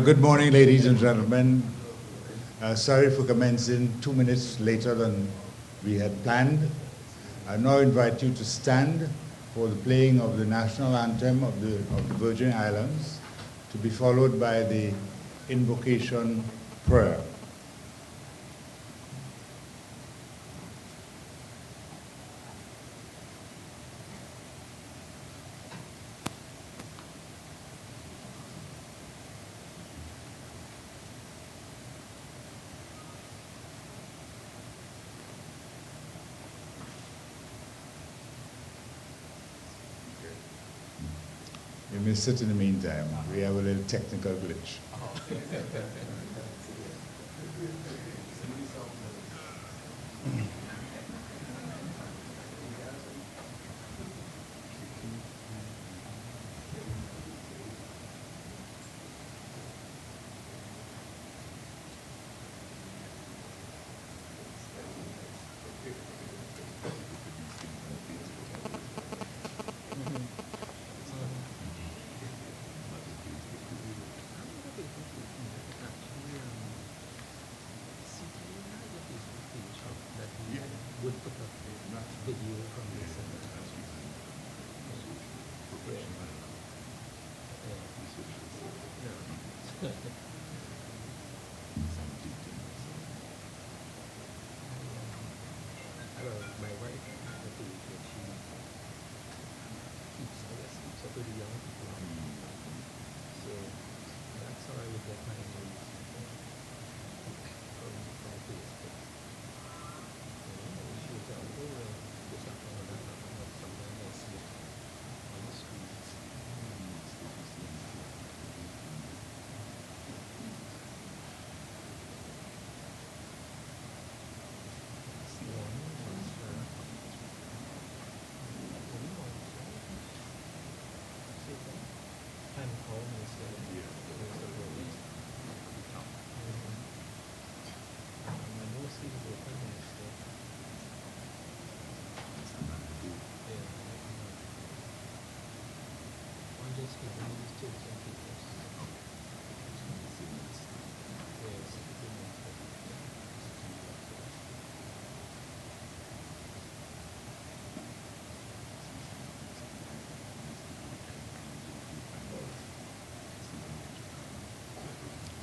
Good morning, ladies and gentlemen. Sorry for commencing 2 minutes later than we had planned. I now invite you to stand for the playing of the national anthem of the Virgin Islands, to be followed by the invocation prayer. You may sit in the meantime. We have a little technical glitch.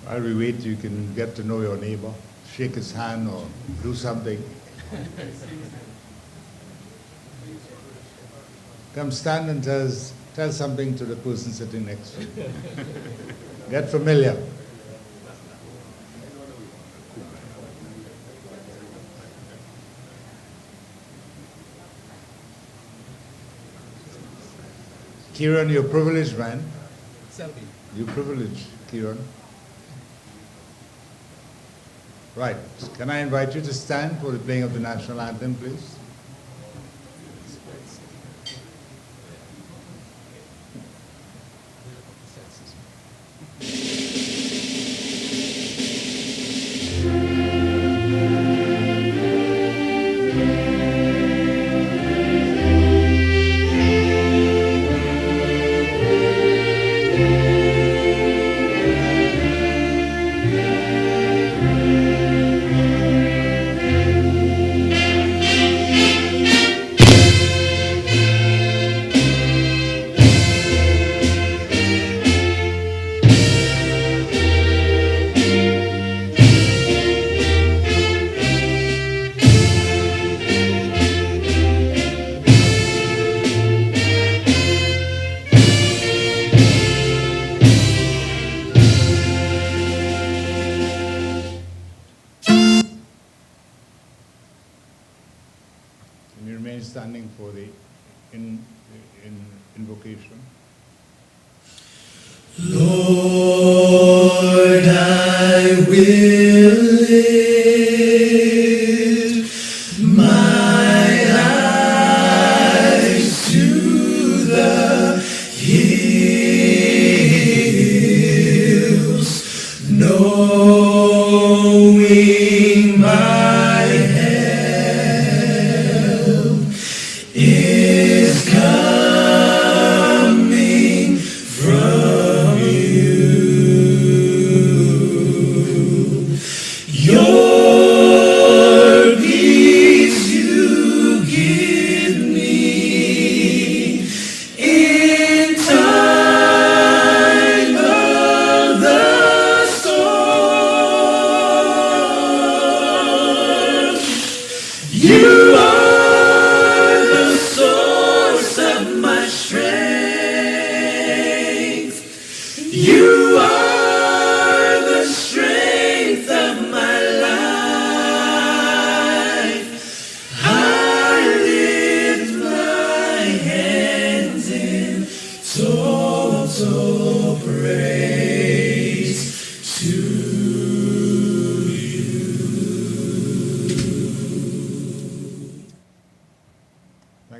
While we wait, you can get to know your neighbor, shake his hand or do something. Come stand and tell something to the person sitting next to you. Get familiar. Kiran, you're privileged, man. You're privileged, Kiran. Right. Can I invite you to stand for the playing of the national anthem, please? Standing for the invocation. Lord, I will lift my eyes to the hills, knowing my help is coming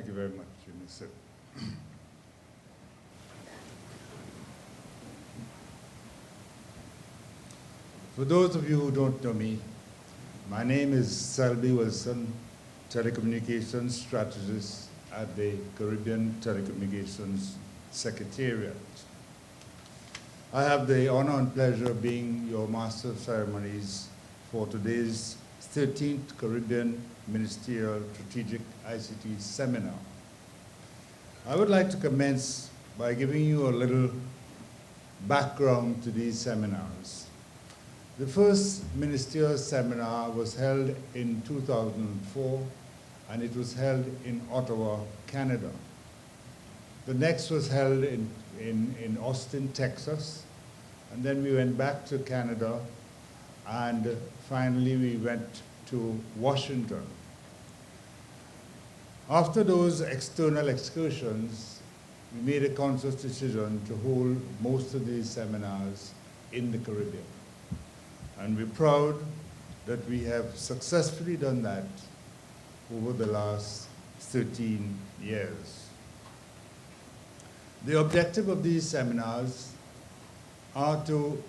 Thank you very much. You may sit. For those of you who don't know me, my name is Selby Wilson, telecommunications strategist at the Caribbean Telecommunications Secretariat. I have the honor and pleasure of being your Master of Ceremonies for today's 13th Caribbean Ministerial Strategic ICT Seminar. I would like to commence by giving you a little background to these seminars. The first ministerial seminar was held in 2004, and it was held in Ottawa, Canada. The next was held in Austin, Texas, and then we went back to Canada, and finally we went to Washington. After those external excursions, we made a conscious decision to hold most of these seminars in the Caribbean. And we're proud that we have successfully done that over the last 13 years. The objective of these seminars are to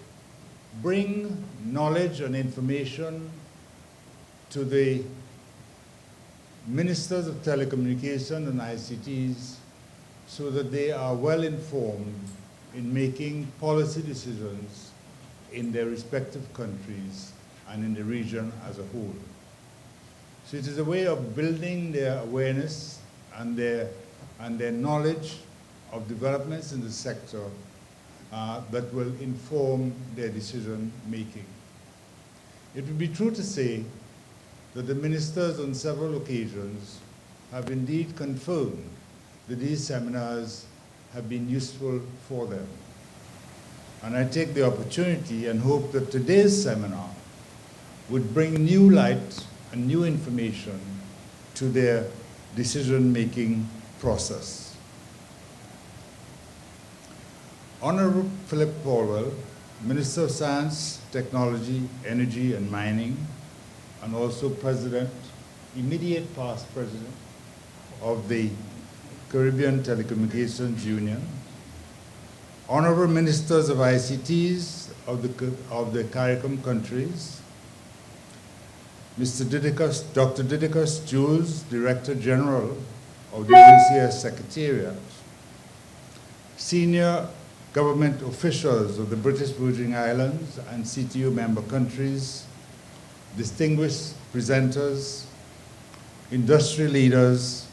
bring knowledge and information to the ministers of telecommunication and ICTs so that they are well informed in making policy decisions in their respective countries and in the region as a whole. So it is a way of building their awareness and their knowledge of developments in the sector that will inform their decision making. It would be true to say that the ministers on several occasions have indeed confirmed that these seminars have been useful for them. And I take the opportunity and hope that today's seminar would bring new light and new information to their decision-making process. Honorable Philip Paulwell, Minister of Science, Technology, Energy and Mining, and also President, immediate past President of the Caribbean Telecommunications Union, Honorable Ministers of ICTs of the CARICOM countries, Mr. Dr. Didicus Jules, Director General of the UCS Secretariat, senior government officials of the British Virgin Islands and CTU member countries, distinguished presenters, industry leaders,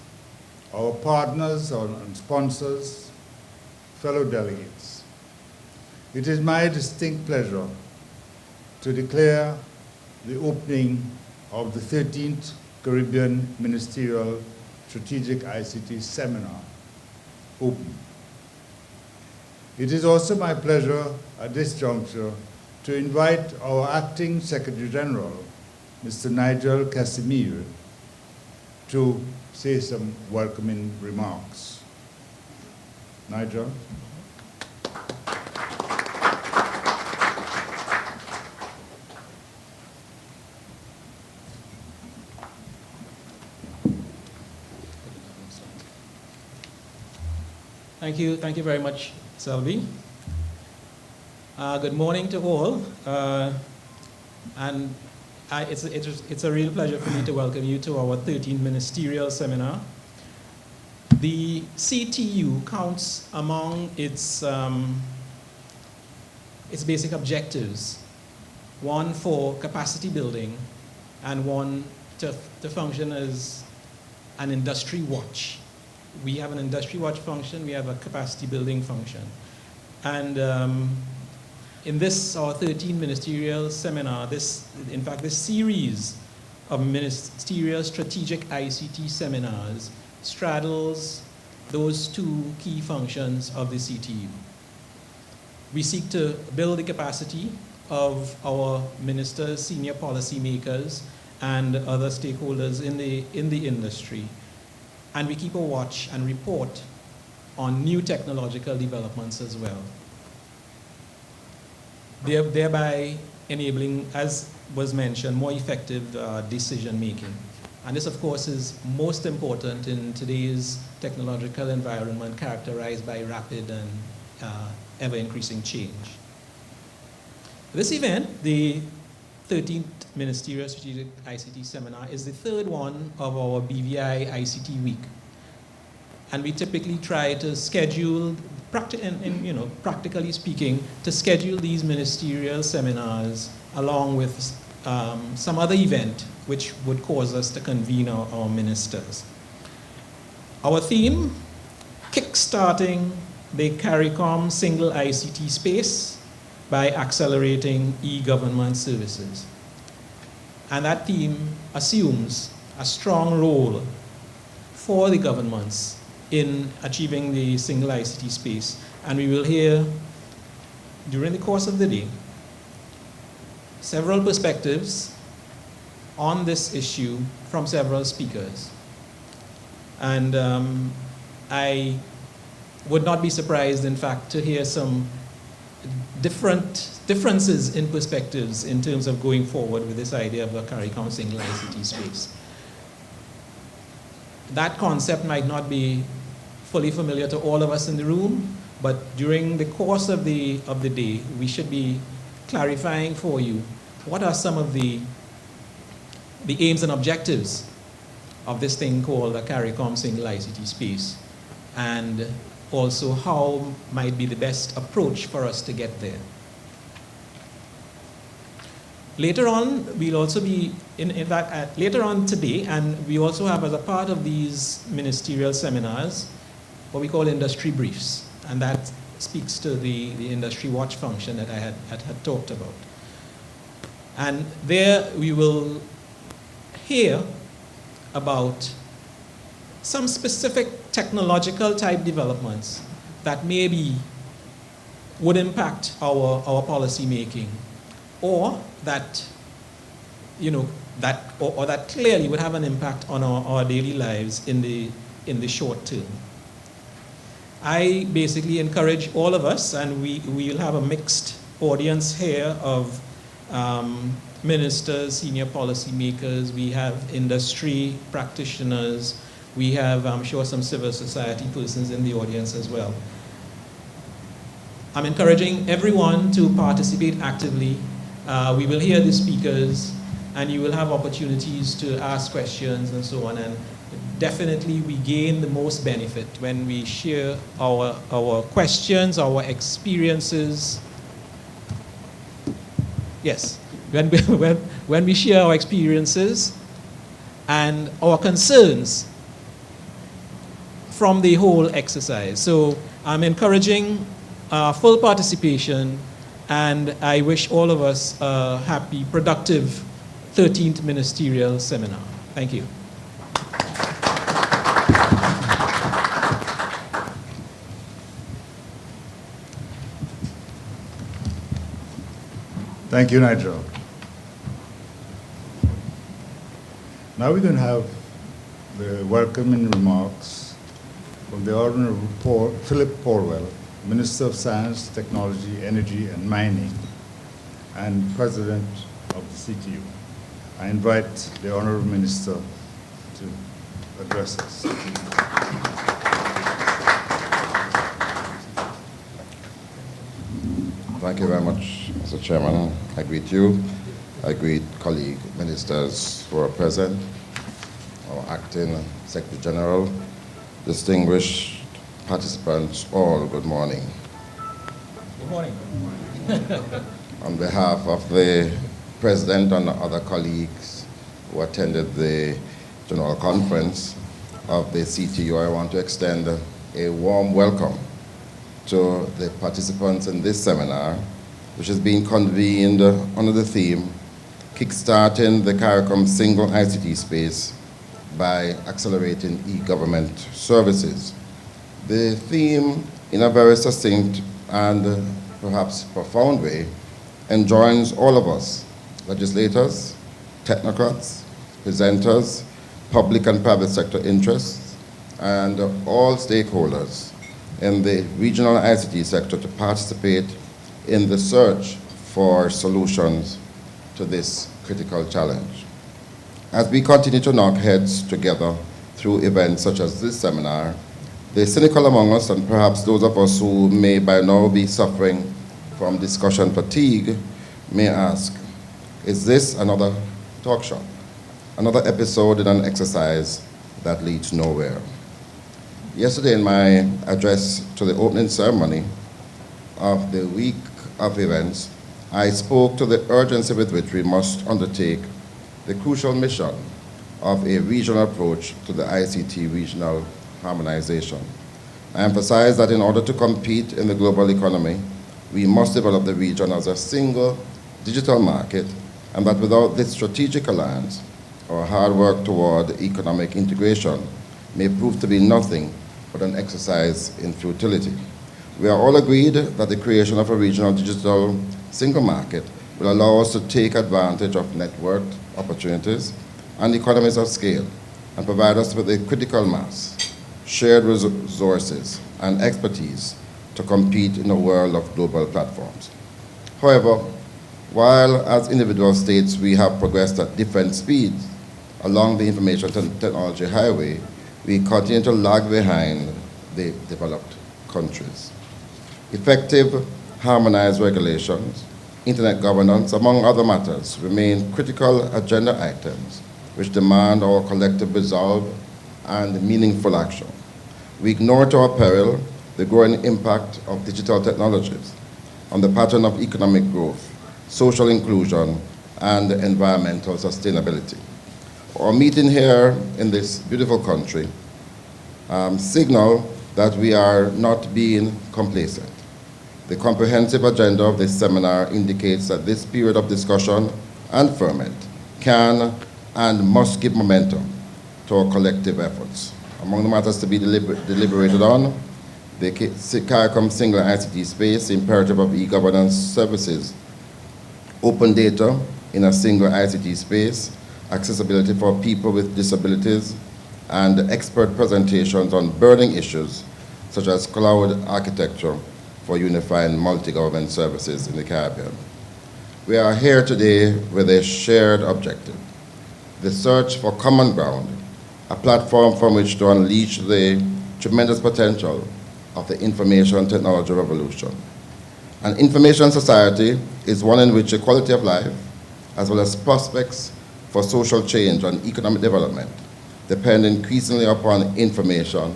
our partners and sponsors, fellow delegates. It is my distinct pleasure to declare the opening of the 13th Caribbean Ministerial Strategic ICT Seminar open. It is also my pleasure at this juncture to invite our Acting Secretary General, Mr. Nigel Casimir, to say some welcoming remarks. Nigel. Thank you very much, Selby. Good morning to all, it's a real pleasure for me to welcome you to our 13th Ministerial Seminar. The CTU counts among its basic objectives, one for capacity building and one to function as an industry watch. We have an industry watch function, we have a capacity building function. And in this, our 13th ministerial seminar, this series of ministerial strategic ICT seminars straddles those two key functions of the CTU. We seek to build the capacity of our ministers, senior policymakers, and other stakeholders in the industry. And we keep a watch and report on new technological developments as well, thereby enabling, as was mentioned, more effective decision making. And this, of course, is most important in today's technological environment characterized by rapid and ever-increasing change. This event, the 13th Ministerial Strategic ICT Seminar, is the third one of our BVI ICT Week. And we typically try to schedule, practically speaking, to schedule these ministerial seminars along with some other event which would cause us to convene our ministers. Our theme, kickstarting the CARICOM single ICT space by accelerating e-government services. And that theme assumes a strong role for the governments in achieving the single ICT space. And we will hear, during the course of the day, several perspectives on this issue from several speakers. And I would not be surprised, in fact, to hear some differences in perspectives in terms of going forward with this idea of a CARICOM single ICT space. That concept might not be fully familiar to all of us in the room, but during the course of the day, we should be clarifying for you what are some of the aims and objectives of this thing called a CARICOM single ICT space, and also how might be the best approach for us to get there. Later on, we'll also be, in fact, later on today, and we also have as a part of these ministerial seminars, what we call industry briefs, and that speaks to the industry watch function that I had talked about. And there we will hear about some specific technological type developments that maybe would impact our policy making, or that, or that clearly would have an impact on our daily lives in the short term. I basically encourage all of us, and we will have a mixed audience here of ministers, senior policymakers, we have industry practitioners, we have, I'm sure, some civil society persons in the audience as well. I'm encouraging everyone to participate actively. We will hear the speakers, and you will have opportunities to ask questions and so on. And definitely we gain the most benefit when we share our questions, our experiences. Yes, when we share our experiences and our concerns from the whole exercise. So I'm encouraging full participation, and I wish all of us a happy, productive 13th Ministerial Seminar. Thank you. Thank you, Nigel. Now we're going to have the welcoming remarks from the Honorable Philip Porwell, Minister of Science, Technology, Energy and Mining, and President of the CTU. I invite the Honorable Minister to address us. Thank you very much, Mr. Chairman. I greet you. I greet colleague ministers who are present, our acting Secretary General, distinguished participants, all good morning. Good morning. On behalf of the President and other colleagues who attended the General Conference of the CTU, I want to extend a warm welcome to the participants in this seminar, which is being convened under the theme, Kickstarting the CARICOM Single ICT Space by Accelerating E-Government Services. The theme, in a very succinct and perhaps profound way, enjoins all of us, legislators, technocrats, presenters, public and private sector interests, and all stakeholders in the regional ICT sector to participate in the search for solutions to this critical challenge. As we continue to knock heads together through events such as this seminar, the cynical among us, and perhaps those of us who may by now be suffering from discussion fatigue, may ask, is this another talk shop? Another episode in an exercise that leads nowhere? Yesterday in my address to the opening ceremony of the week of events, I spoke to the urgency with which we must undertake the crucial mission of a regional approach to the ICT regional harmonization. I emphasized that in order to compete in the global economy, we must develop the region as a single digital market, and that without this strategic alliance, our hard work toward economic integration may prove to be nothing but an exercise in futility. We are all agreed that the creation of a regional digital single market will allow us to take advantage of networked opportunities and economies of scale and provide us with a critical mass, shared resources, and expertise to compete in a world of global platforms. However, while as individual states we have progressed at different speeds along the information technology highway, we continue to lag behind the developed countries. Effective, harmonized regulations, internet governance, among other matters, remain critical agenda items which demand our collective resolve and meaningful action. We ignore to our peril the growing impact of digital technologies on the pattern of economic growth, social inclusion, and environmental sustainability. Our meeting here in this beautiful country signal that we are not being complacent. The comprehensive agenda of this seminar indicates that this period of discussion and ferment can and must give momentum to our collective efforts. Among the matters to be deliberated on, the CARICOM single ICT space, the imperative of e-governance services, open data in a single ICT space, accessibility for people with disabilities, and expert presentations on burning issues such as cloud architecture for unifying multi-government services in the Caribbean. We are here today with a shared objective, the search for common ground, a platform from which to unleash the tremendous potential of the information technology revolution. An information society is one in which the quality of life, as well as prospects for social change and economic development, depend increasingly upon information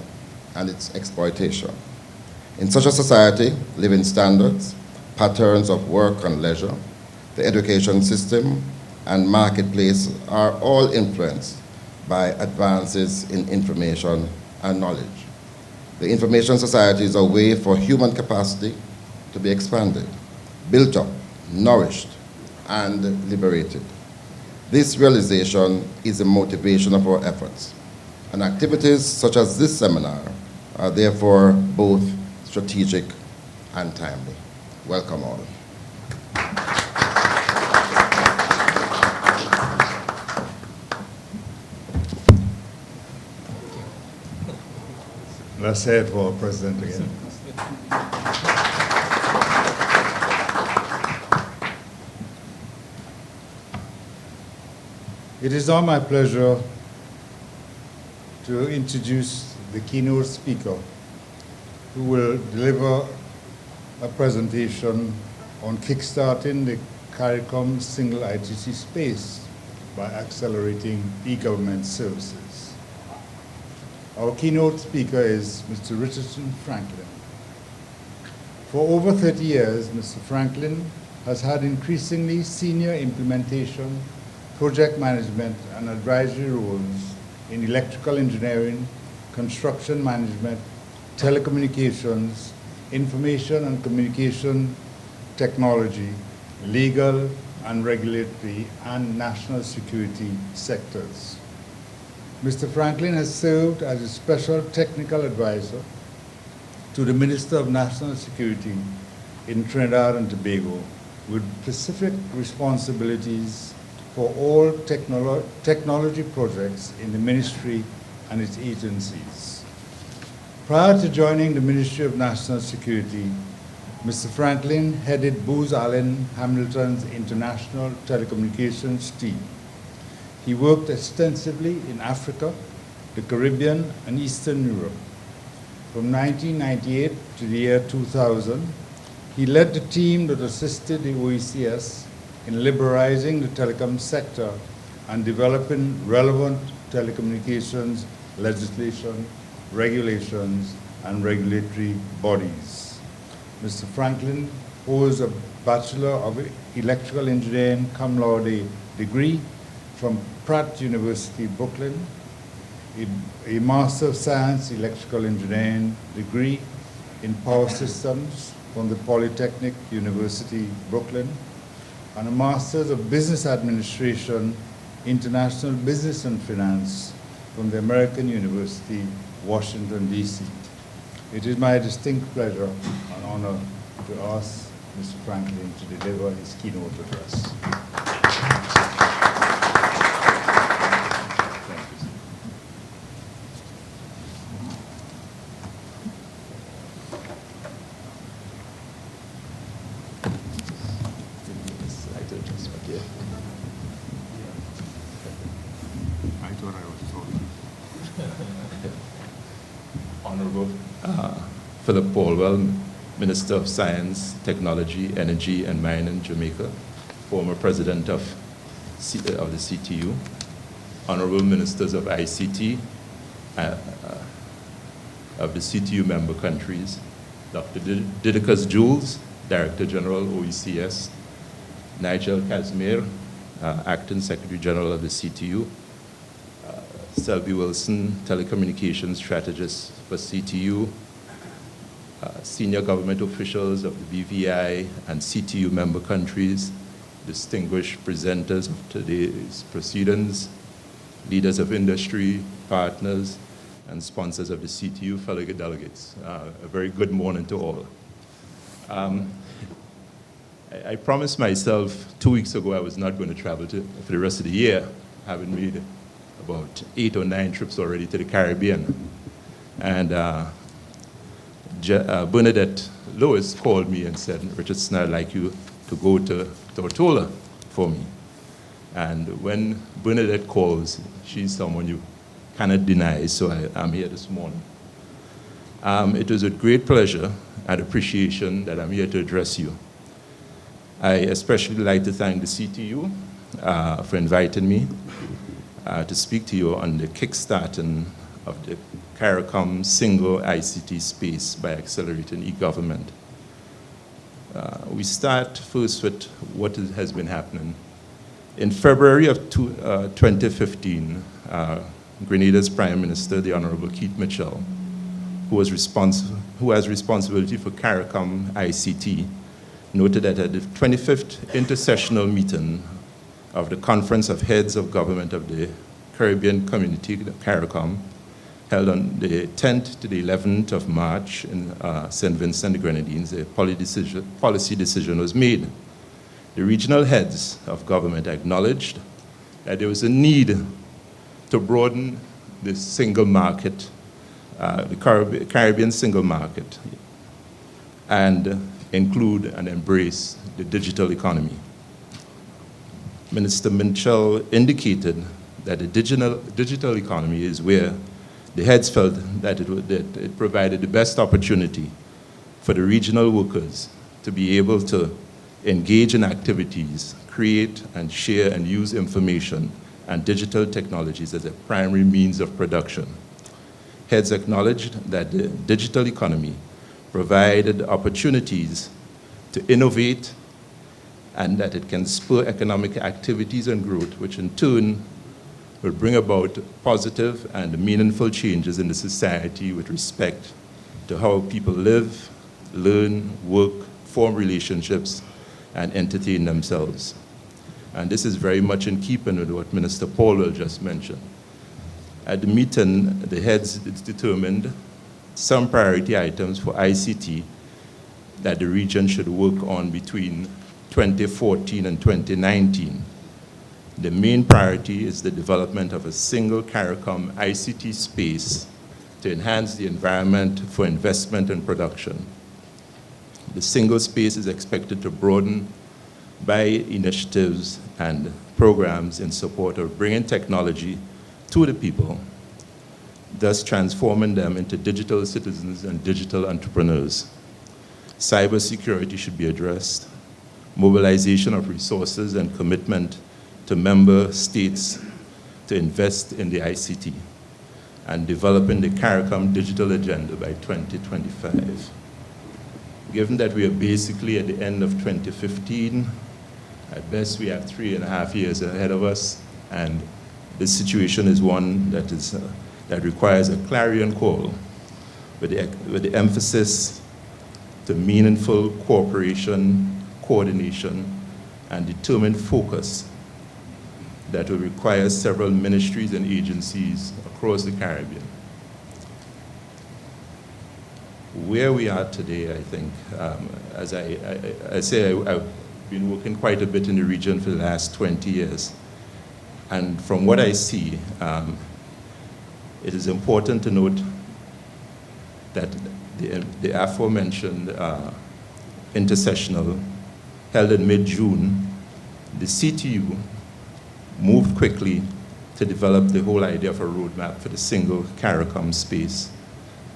and its exploitation. In such a society, living standards, patterns of work and leisure, the education system, and marketplace are all influenced by advances in information and knowledge. The information society is a way for human capacity to be expanded, built up, nourished, and liberated. This realization is the motivation of our efforts, and activities such as this seminar are therefore both strategic and timely. Welcome all. Let's say it for our President again. It is now my pleasure to introduce the keynote speaker who will deliver a presentation on kickstarting the CARICOM single ITC space by accelerating e-government services. Our keynote speaker is Mr. Richardson Franklin. For over 30 years, Mr. Franklin has had increasingly senior implementation, project management, and advisory roles in electrical engineering, construction management, telecommunications, information and communication technology, legal and regulatory, and national security sectors. Mr. Franklin has served as a special technical advisor to the Minister of National Security in Trinidad and Tobago, with specific responsibilities for all technology projects in the ministry and its agencies. Prior to joining the Ministry of National Security, Mr. Franklin headed Booz Allen Hamilton's international telecommunications team. He worked extensively in Africa, the Caribbean, and Eastern Europe. From 1998 to the year 2000, he led the team that assisted the OECS in liberalizing the telecom sector and developing relevant telecommunications legislation, regulations, and regulatory bodies. Mr. Franklin holds a Bachelor of Electrical Engineering cum laude degree from Pratt University, Brooklyn, a Master of Science Electrical Engineering degree in Power Systems from the Polytechnic University, Brooklyn, and a Master's of Business Administration, International Business and Finance from the American University, Washington, D.C. It is my distinct pleasure and honor to ask Mr. Franklin to deliver his keynote address. Honorable Philip Paulwell, Minister of Science, Technology, Energy and Mining, Jamaica, former President of the CTU, Honorable Ministers of ICT, of the CTU member countries, Dr. Didicus Jules, Director General, OECS, Nigel Casimir, Acting Secretary General of the CTU, Selby Wilson, Telecommunications Strategist for CTU, senior government officials of the BVI and CTU member countries, distinguished presenters of today's proceedings, leaders of industry, partners, and sponsors of the CTU, fellow delegates. A very good morning to all. I promised myself 2 weeks ago I was not going to travel for the rest of the year, having made about 8 or 9 trips already to the Caribbean. And Bernadette Lewis called me and said, Richardson, I'd like you to go to Tortola for me. And when Bernadette calls, she's someone you cannot deny, so I'm here this morning. It was with great pleasure and appreciation that I'm here to address you. I especially like to thank the CTU for inviting me to speak to you on the kickstarting of the CARICOM single ICT space by accelerating e-government. We start first with what has been happening. In February of 2015, Grenada's Prime Minister, the Honorable Keith Mitchell, who has responsibility for CARICOM ICT, noted that at the 25th intersessional meeting of the Conference of Heads of Government of the Caribbean Community, the CARICOM, held on the 10th to the 11th of March in St. Vincent and the Grenadines, a policy decision was made. The regional heads of government acknowledged that there was a need to broaden the single market, the Caribbean single market, and include and embrace the digital economy. Minister Mitchell indicated that the digital economy is where the heads felt that it provided the best opportunity for the regional workers to be able to engage in activities, create and share and use information and digital technologies as a primary means of production. Heads acknowledged that the digital economy provided opportunities to innovate and that it can spur economic activities and growth, which in turn will bring about positive and meaningful changes in the society with respect to how people live, learn, work, form relationships, and entertain themselves. And this is very much in keeping with what Minister Paulwell just mentioned. At the meeting, the heads determined some priority items for ICT that the region should work on between 2014 and 2019. The main priority is the development of a single CARICOM ICT space to enhance the environment for investment and production. The single space is expected to broaden by initiatives and programs in support of bringing technology to the people, thus transforming them into digital citizens and digital entrepreneurs. Cybersecurity should be addressed, mobilization of resources and commitment to member states to invest in the ICT, and developing the CARICOM digital agenda by 2025. Given that we are basically at the end of 2015, at best we have 3.5 years ahead of us, and this situation is one that requires a clarion call with the emphasis to meaningful cooperation, coordination, and determined focus that will require several ministries and agencies across the Caribbean. Where we are today, I think, as I say, I've been working quite a bit in the region for the last 20 years. And from what I see, it is important to note that the aforementioned intercessional held in mid-June, the CTU moved quickly to develop the whole idea of a roadmap for the single CARICOM space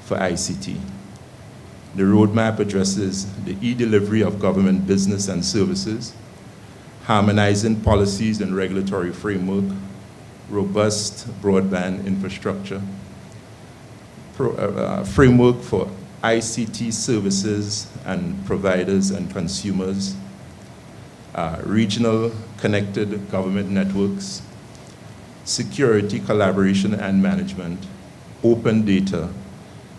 for ICT. The roadmap addresses the e-delivery of government business and services, harmonizing policies and regulatory framework, robust broadband infrastructure, framework for ICT services and providers and consumers, regional connected government networks, security, collaboration and management, open data,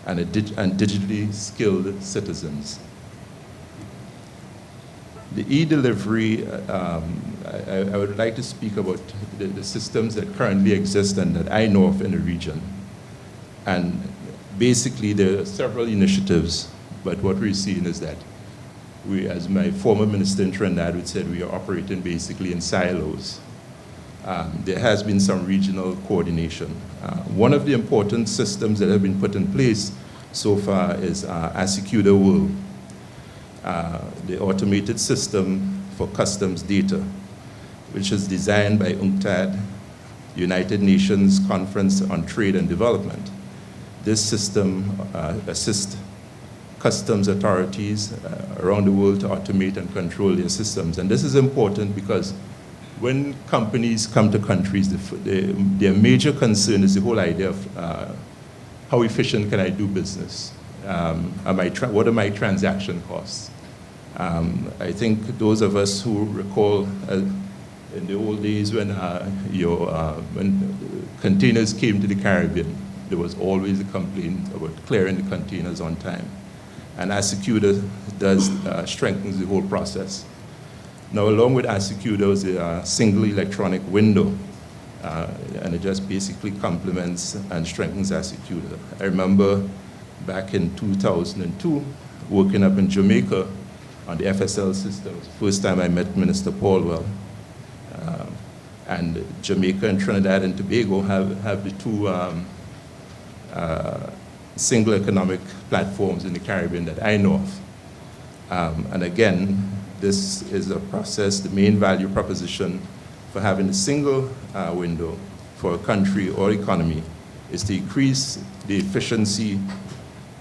and digitally skilled citizens. The e-delivery, I would like to speak about the systems that currently exist and that I know of in the region. And basically there are several initiatives, but what we're seeing is that we, as my former minister in Trinidad would say, we are operating basically in silos. There has been some regional coordination. One of the important systems that have been put in place so far is ICT World, the automated system for customs data, which is designed by UNCTAD, United Nations Conference on Trade and Development. This system assists customs authorities around the world to automate and control their systems. And this is important because when companies come to countries, their major concern is the whole idea of how efficient can I do business? What are my transaction costs? I think those of us who recall in the old days when containers came to the Caribbean, there was always a complaint about clearing the containers on time. And ICT does strengthens the whole process. Now, along with ICT, there was a single electronic window, and it just basically complements and strengthens ICT. I remember back in 2002, working up in Jamaica on the FSL system. It was the first time I met Minister Paulwell. And Jamaica and Trinidad and Tobago have the two single economic platforms in the Caribbean that I know of. And again, this is a process, the main value proposition for having a single window for a country or economy is to increase the efficiency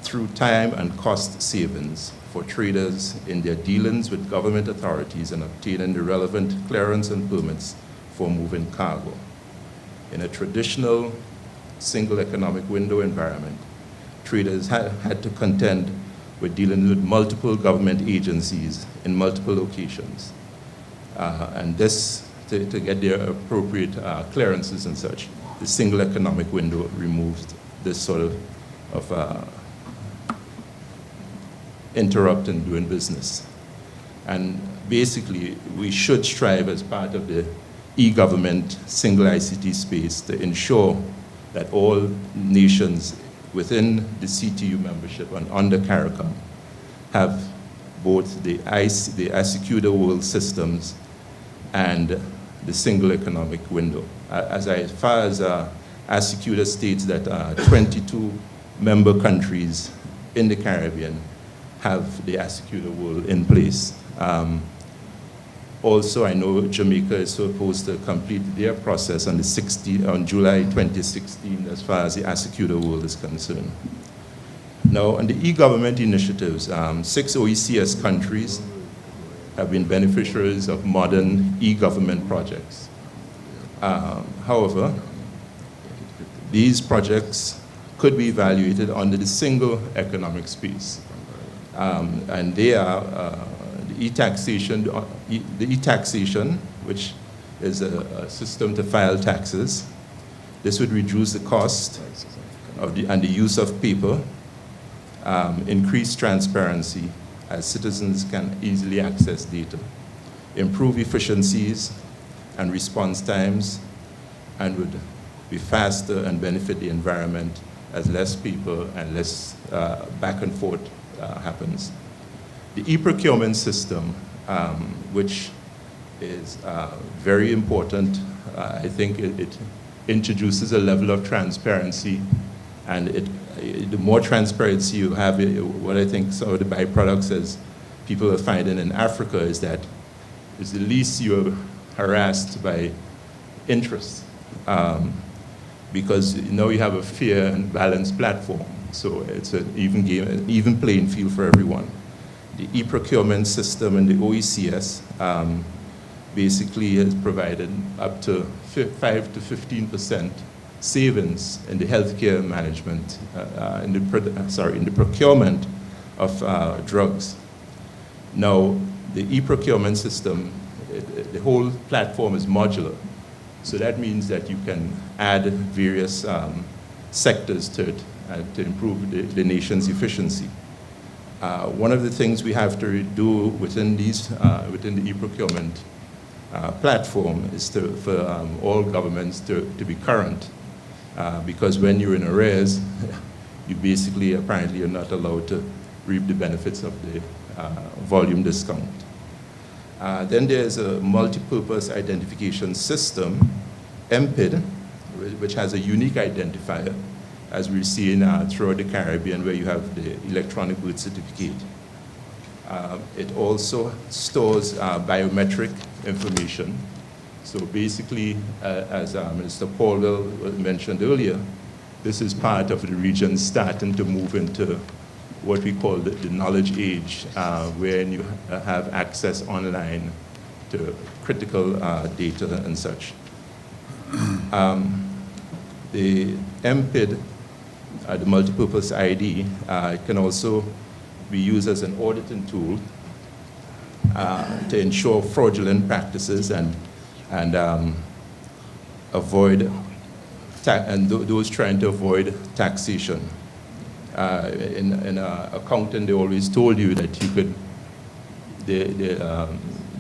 through time and cost savings for traders in their dealings with government authorities and obtaining the relevant clearance and permits for moving cargo. In a traditional single economic window environment, traders had to contend with dealing with multiple government agencies in multiple locations. And this, to get their appropriate clearances and such, the single economic window removes this sort of interrupt in doing business. And basically, we should strive as part of the e-government single ICT space to ensure that all nations within the CTU membership and under CARICOM have both the ICT world systems and the single economic window. As far as ICT states that 22 member countries in the Caribbean have the ICT world in place. Also, I know Jamaica is supposed to complete their process on July 2016 as far as the Asecuda world is concerned. Now, on the e-government initiatives, 6 OECS countries have been beneficiaries of modern e-government projects. However, these projects could be evaluated under the single economic space. And they are the e-taxation, which is a system to file taxes. This would reduce the cost and the use of paper, increase transparency as citizens can easily access data, improve efficiencies and response times, and would be faster and benefit the environment as less paper and less back and forth happens. The e-procurement system, which is very important, I think it introduces a level of transparency, and the more transparency you have, what I think some of the byproducts as people are finding in Africa is that is the least you're harassed by interest, because now you have a fair and balanced platform. So it's an even game, an even playing field for everyone. The e-procurement system in the OECS basically has provided up to 5 to 15% savings in the healthcare management, in the procurement of drugs. Now, the e-procurement system, the whole platform is modular. So that means that you can add various sectors to it to improve the nation's efficiency. One of the things we have to do within the e-procurement platform is for all governments to be current, because when you're in arrears, you basically apparently are not allowed to reap the benefits of the volume discount. Then there's a multi-purpose identification system, MPID, which has a unique identifier, as we're seeing throughout the Caribbean, where you have the electronic birth certificate. It also stores biometric information. So basically, as Minister Paulwell mentioned earlier, this is part of the region starting to move into what we call the knowledge age, where you have access online to critical data and such. The MPID, the multipurpose ID, can also be used as an auditing tool to ensure fraudulent practices and avoid those trying to avoid taxation. In accounting, they always told you that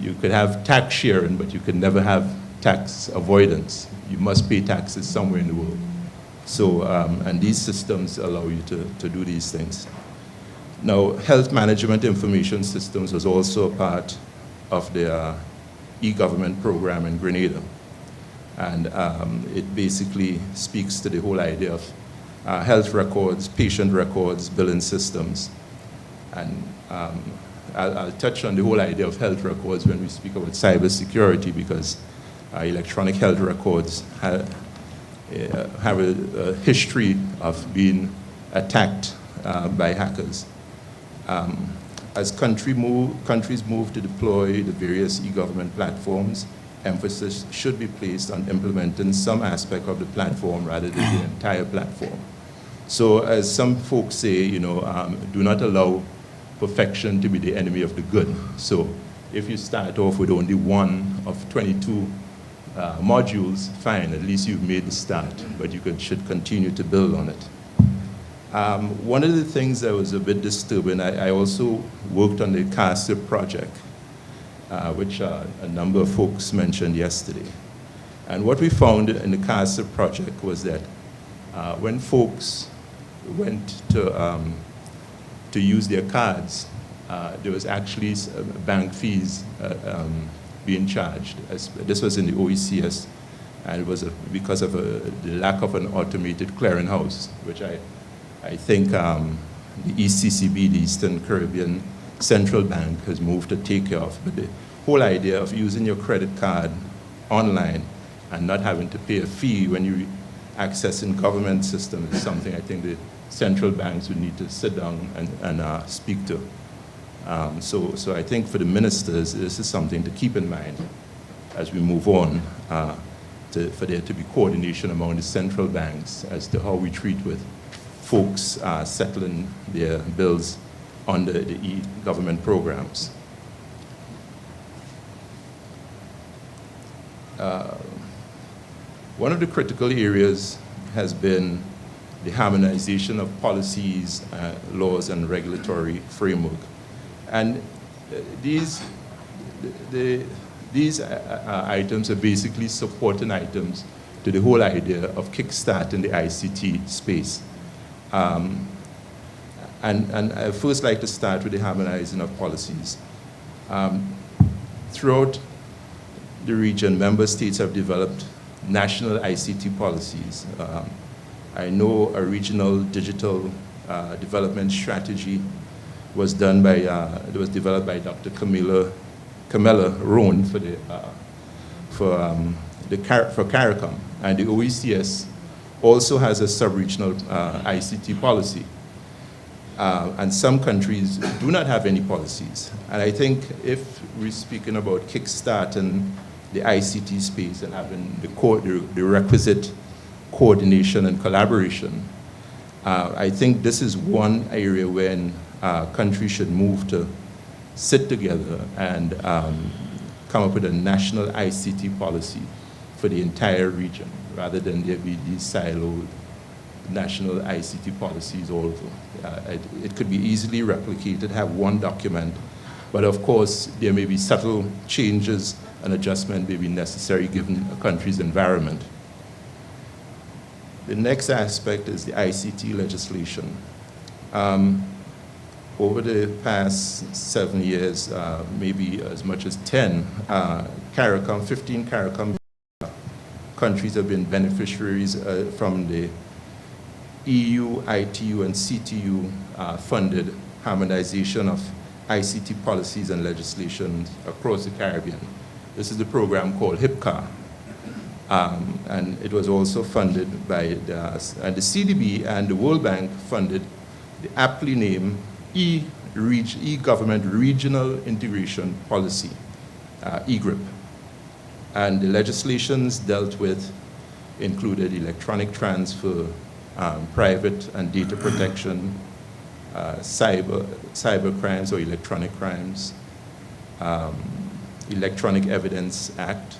you could have tax sharing, but you could never have tax avoidance. You must pay taxes somewhere in the world. So, and these systems allow you to do these things. Now, health management information systems was also a part of the e-government program in Grenada. And it basically speaks to the whole idea of health records, patient records, billing systems. And I'll touch on the whole idea of health records when we speak about cybersecurity, because electronic health records have a history of being attacked by hackers. As countries move to deploy the various e-government platforms, emphasis should be placed on implementing some aspect of the platform rather than the entire platform. So as some folks say, do not allow perfection to be the enemy of the good. So if you start off with only one of 22 modules, fine, at least you've made the start, but you should continue to build on it. One of the things that was a bit disturbing, I also worked on the CASA project, which a number of folks mentioned yesterday. And what we found in the CASA project was that when folks went to use their cards, there was actually bank fees being charged. This was in the OECS, and it was because of the lack of an automated clearinghouse, which I think the ECCB, the Eastern Caribbean Central Bank, has moved to take care of. But whole idea of using your credit card online and not having to pay a fee when you're accessing government systems is something I think the central banks would need to sit down and speak to. So I think for the ministers, this is something to keep in mind as we move on, for there to be coordination among the central banks as to how we treat with folks settling their bills under the e-government programs. One of the critical areas has been the harmonization of policies, laws, and regulatory framework. And these items are basically supporting items to the whole idea of kickstarting the ICT space. And I'd first like to start with the harmonizing of policies. Throughout the region, member states have developed national ICT policies. I know a regional digital development strategy was developed by Dr. Camilla Rohn for CARICOM, and the OECS also has a sub-regional ICT policy. And some countries do not have any policies. And I think if we're speaking about kickstarting the ICT space and having the requisite coordination and collaboration, I think this is one area when countries should move to sit together and come up with a national ICT policy for the entire region, rather than there be these siloed national ICT policies all over. It could be easily replicated, have one document, but of course there may be subtle changes and adjustment may be necessary given a country's environment. The next aspect is the ICT legislation. Over the past 7 years, maybe as much as 10, 15 CARICOM countries have been beneficiaries from the EU, ITU, and CTU funded harmonization of ICT policies and legislation across the Caribbean. This is the program called HIPCA. And it was also funded by the CDB and the World Bank funded the aptly named E-Government Regional Integration Policy, EGRIP. And the legislations dealt with included electronic transfer, private and data protection, cyber crimes or electronic crimes, Electronic Evidence Act,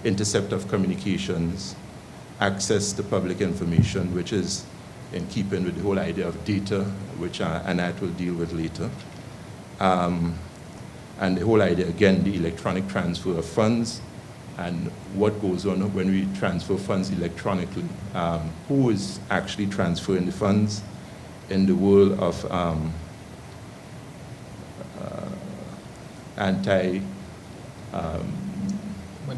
intercept of communications, access to public information, which is in keeping with the whole idea of data, which Anat will deal with later. And the whole idea, again, the electronic transfer of funds and what goes on when we transfer funds electronically. Who is actually transferring the funds in the world of anti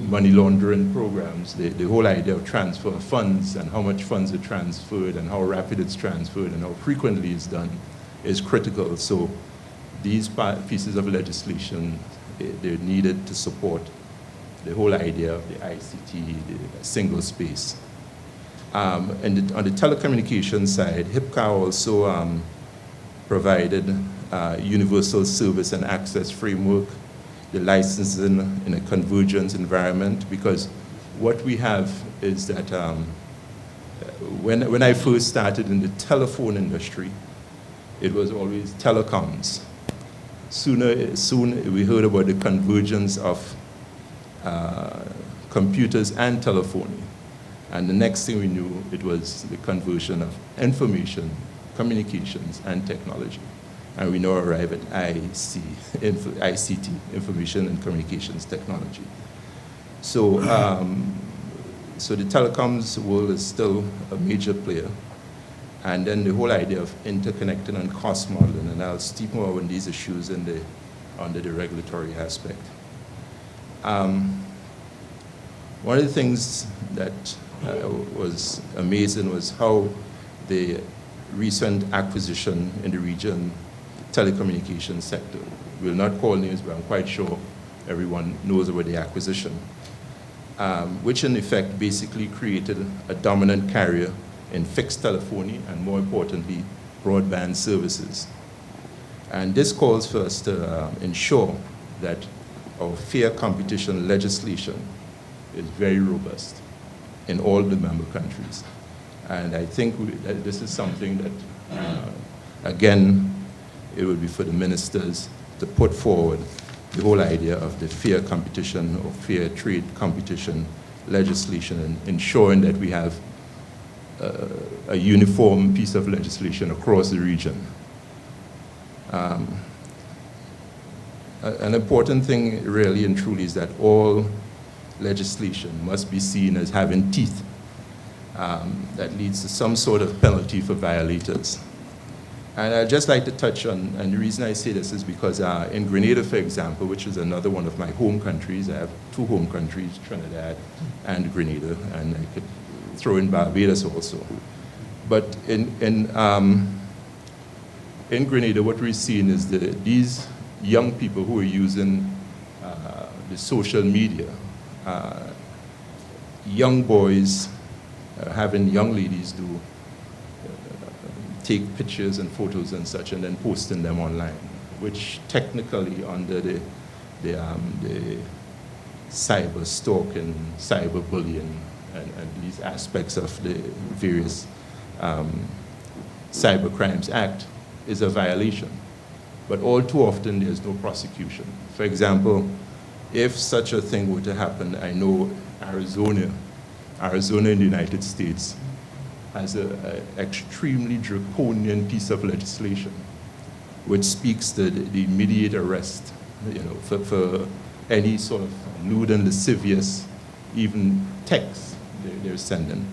money laundering programs, the whole idea of transfer of funds and how much funds are transferred and how rapid it's transferred and how frequently it's done is critical. So these pieces of legislation, they're needed to support the whole idea of the ICT, the single space. On the telecommunications side, HIPCA also provided universal service and access framework, the licensing in a convergence environment, because what we have is that when I first started in the telephone industry, it was always telecoms. Soon we heard about the convergence of computers and telephony. And the next thing we knew, it was the conversion of information, communications, and technology. And we now arrive at ICT, Information and Communications Technology. So, so the telecoms world is still a major player. And then the whole idea of interconnecting and cost modeling, and I'll speak more on these issues under the regulatory aspect. One of the things that was amazing was how the recent acquisition in the region, telecommunications sector, we'll not call names, but I'm quite sure everyone knows about the acquisition, which in effect basically created a dominant carrier in fixed telephony and, more importantly, broadband services. And this calls for us to ensure that our fair competition legislation is very robust in all the member countries. And I think that this is something that, again, it would be for the ministers to put forward the whole idea of the fair competition or fair trade competition legislation, and ensuring that we have a uniform piece of legislation across the region. An important thing really and truly is that all legislation must be seen as having teeth that leads to some sort of penalty for violators. And I'd just like to touch on, and the reason I say this is because in Grenada, for example, which is another one of my home countries, I have two home countries, Trinidad and Grenada, and I could throw in Barbados also. But in Grenada, what we're seeing is that these young people who are using the social media, young boys having young ladies do take pictures and photos and such, and then posting them online, which technically under the cyber stalking, cyber bullying, and these aspects of the various Cyber Crimes Act is a violation. But all too often there's no prosecution. For example, if such a thing were to happen, I know Arizona in the United States has an extremely draconian piece of legislation which speaks to the immediate arrest, for any sort of lewd and lascivious, even text they're sending.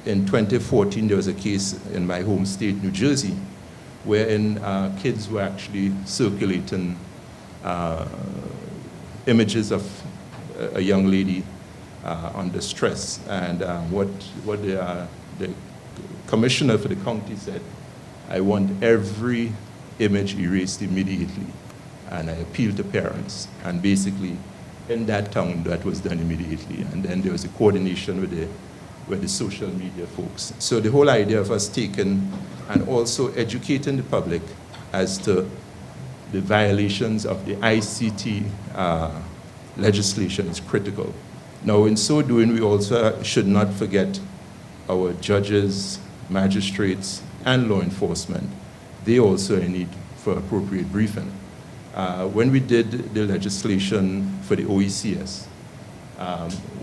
In 2014, there was a case in my home state, New Jersey, wherein kids were actually circulating images of a young lady under stress. And what the commissioner for the county said, I want every image erased immediately. And I appealed to parents. And basically, in that town, that was done immediately. And then there was a coordination with the social media folks. So the whole idea of us taking and also educating the public as to the violations of the ICT legislation is critical. Now, in so doing, we also should not forget our judges, magistrates, and law enforcement. They also need for appropriate briefing. When we did the legislation for the OECS,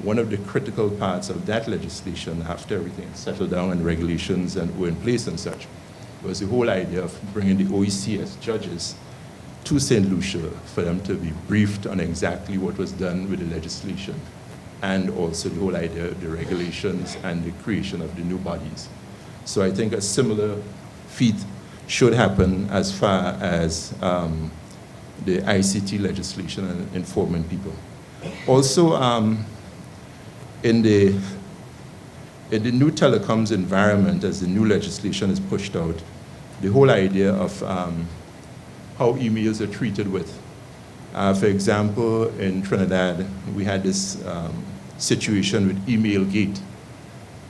one of the critical parts of that legislation, after everything settled down and regulations and were in place and such, was the whole idea of bringing the OECS judges to St. Lucia for them to be briefed on exactly what was done with the legislation, and also the whole idea of the regulations and the creation of the new bodies. So I think a similar feat should happen as far as the ICT legislation and informing people. Also, in the new telecoms environment, as the new legislation is pushed out, the whole idea of how emails are treated with. For example, in Trinidad, we had this situation with Emailgate.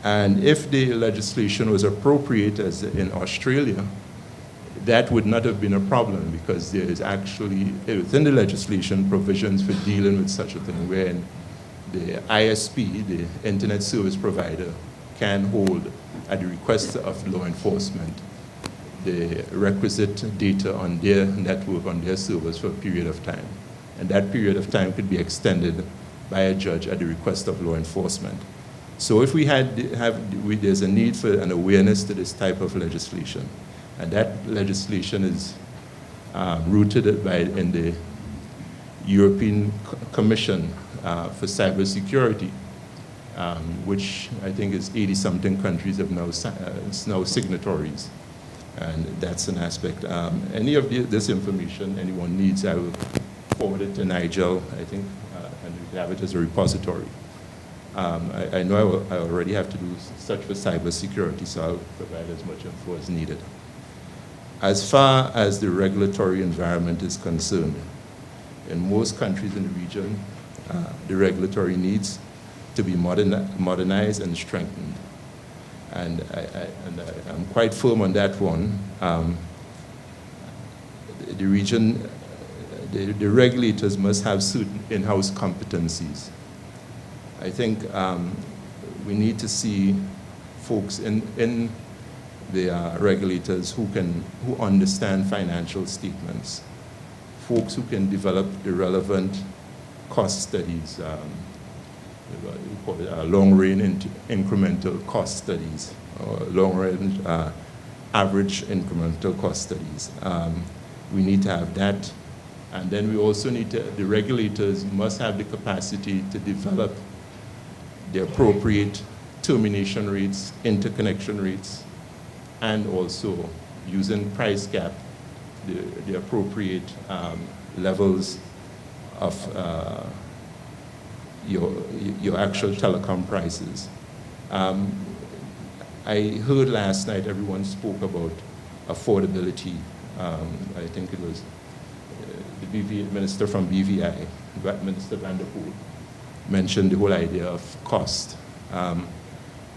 And if the legislation was appropriate, as in Australia, that would not have been a problem, because there is actually, within the legislation, provisions for dealing with such a thing, where the ISP, the Internet Service Provider, can hold, at the request of law enforcement, the requisite data on their network, on their servers for a period of time. And that period of time could be extended by a judge at the request of law enforcement. So if we there's a need for an awareness to this type of legislation. And that legislation is rooted in the European Commission for Cybersecurity, which I think is 80-something countries have now signatories. And that's an aspect. Any of this information anyone needs, I will forward it to Nigel, I think, and we have it as a repository. I know I already have to do such for cybersecurity, so I'll provide as much info as needed. As far as the regulatory environment is concerned, in most countries in the region, the regulatory needs to be modernized and strengthened. And I'm quite firm on that one. The region, the regulators must have certain in-house competencies. I think we need to see folks in the regulators who understand financial statements, folks who can develop the relevant cost studies, we call it long-range incremental cost studies, or long-range average incremental cost studies. We need to have that. And then we also need to, the regulators must have the capacity to develop the appropriate termination rates, interconnection rates, and also using price cap, the appropriate levels of your actual telecom prices. I heard last night everyone spoke about affordability. I think it was the minister from BVI, Minister Vanderpool, mentioned the whole idea of cost.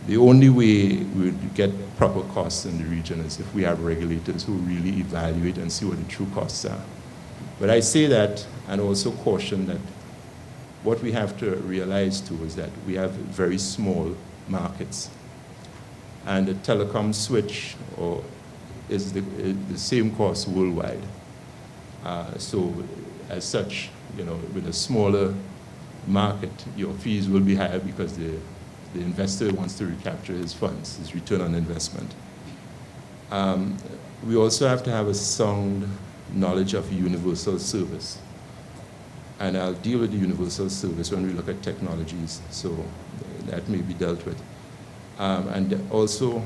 The only way we would get proper costs in the region is if we have regulators who really evaluate and see what the true costs are. But I say that and also caution that what we have to realize too is that we have very small markets. And a telecom switch is the same cost worldwide. So as such, with a smaller market, your fees will be higher because the investor wants to recapture his funds, his return on investment. We also have to have a sound knowledge of universal service. And I'll deal with the universal service when we look at technologies, so that may be dealt with. And also,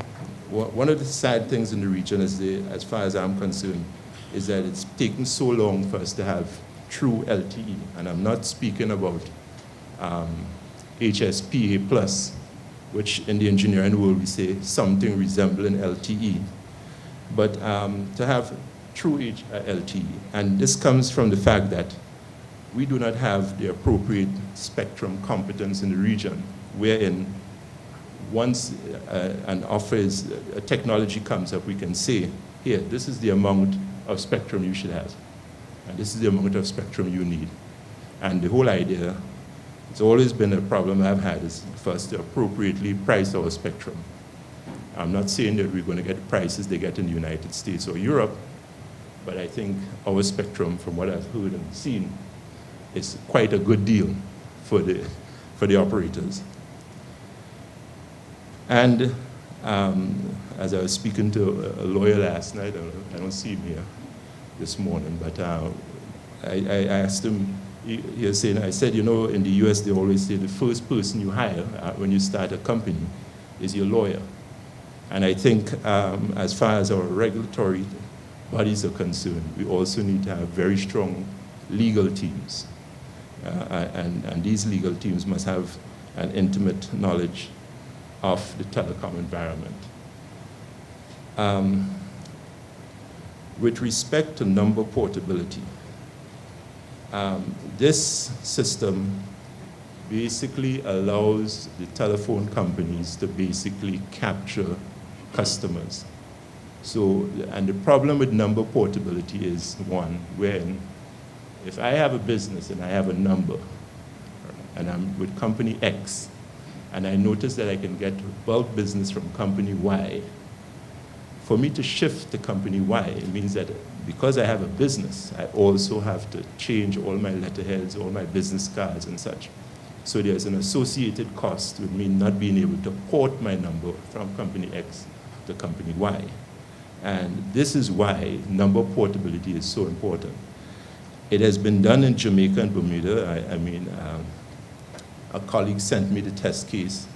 one of the sad things in the region, as far as I'm concerned, is that it's taken so long for us to have true LTE. And I'm not speaking about HSPA plus, which in the engineering world we say something resembling LTE, but to have true LTE. And this comes from the fact that we do not have the appropriate spectrum competence in the region, wherein once an offer is, a technology comes up, we can say, here, this is the amount of spectrum you should have, and this is the amount of spectrum you need. And the whole idea, it's always been a problem I've had, is for us to appropriately price our spectrum. I'm not saying that we're going to get the prices they get in the United States or Europe, but I think our spectrum, from what I've heard and seen, is quite a good deal for the operators. And as I was speaking to a lawyer last night, I don't see him here this morning, but I asked him, he was saying, I said, in the US they always say the first person you hire when you start a company is your lawyer. And I think as far as our regulatory bodies are concerned, we also need to have very strong legal teams. And these legal teams must have an intimate knowledge of the telecom environment. With respect to number portability, this system basically allows the telephone companies to basically capture customers. So, and the problem with number portability is one, when if I have a business and I have a number, and I'm with company X, and I notice that I can get bulk business from company Y, for me to shift to company Y, it means that because I have a business, I also have to change all my letterheads, all my business cards and such. So there's an associated cost with me not being able to port my number from company X to company Y. And this is why number portability is so important. It has been done in Jamaica and Bermuda. A colleague sent me the test case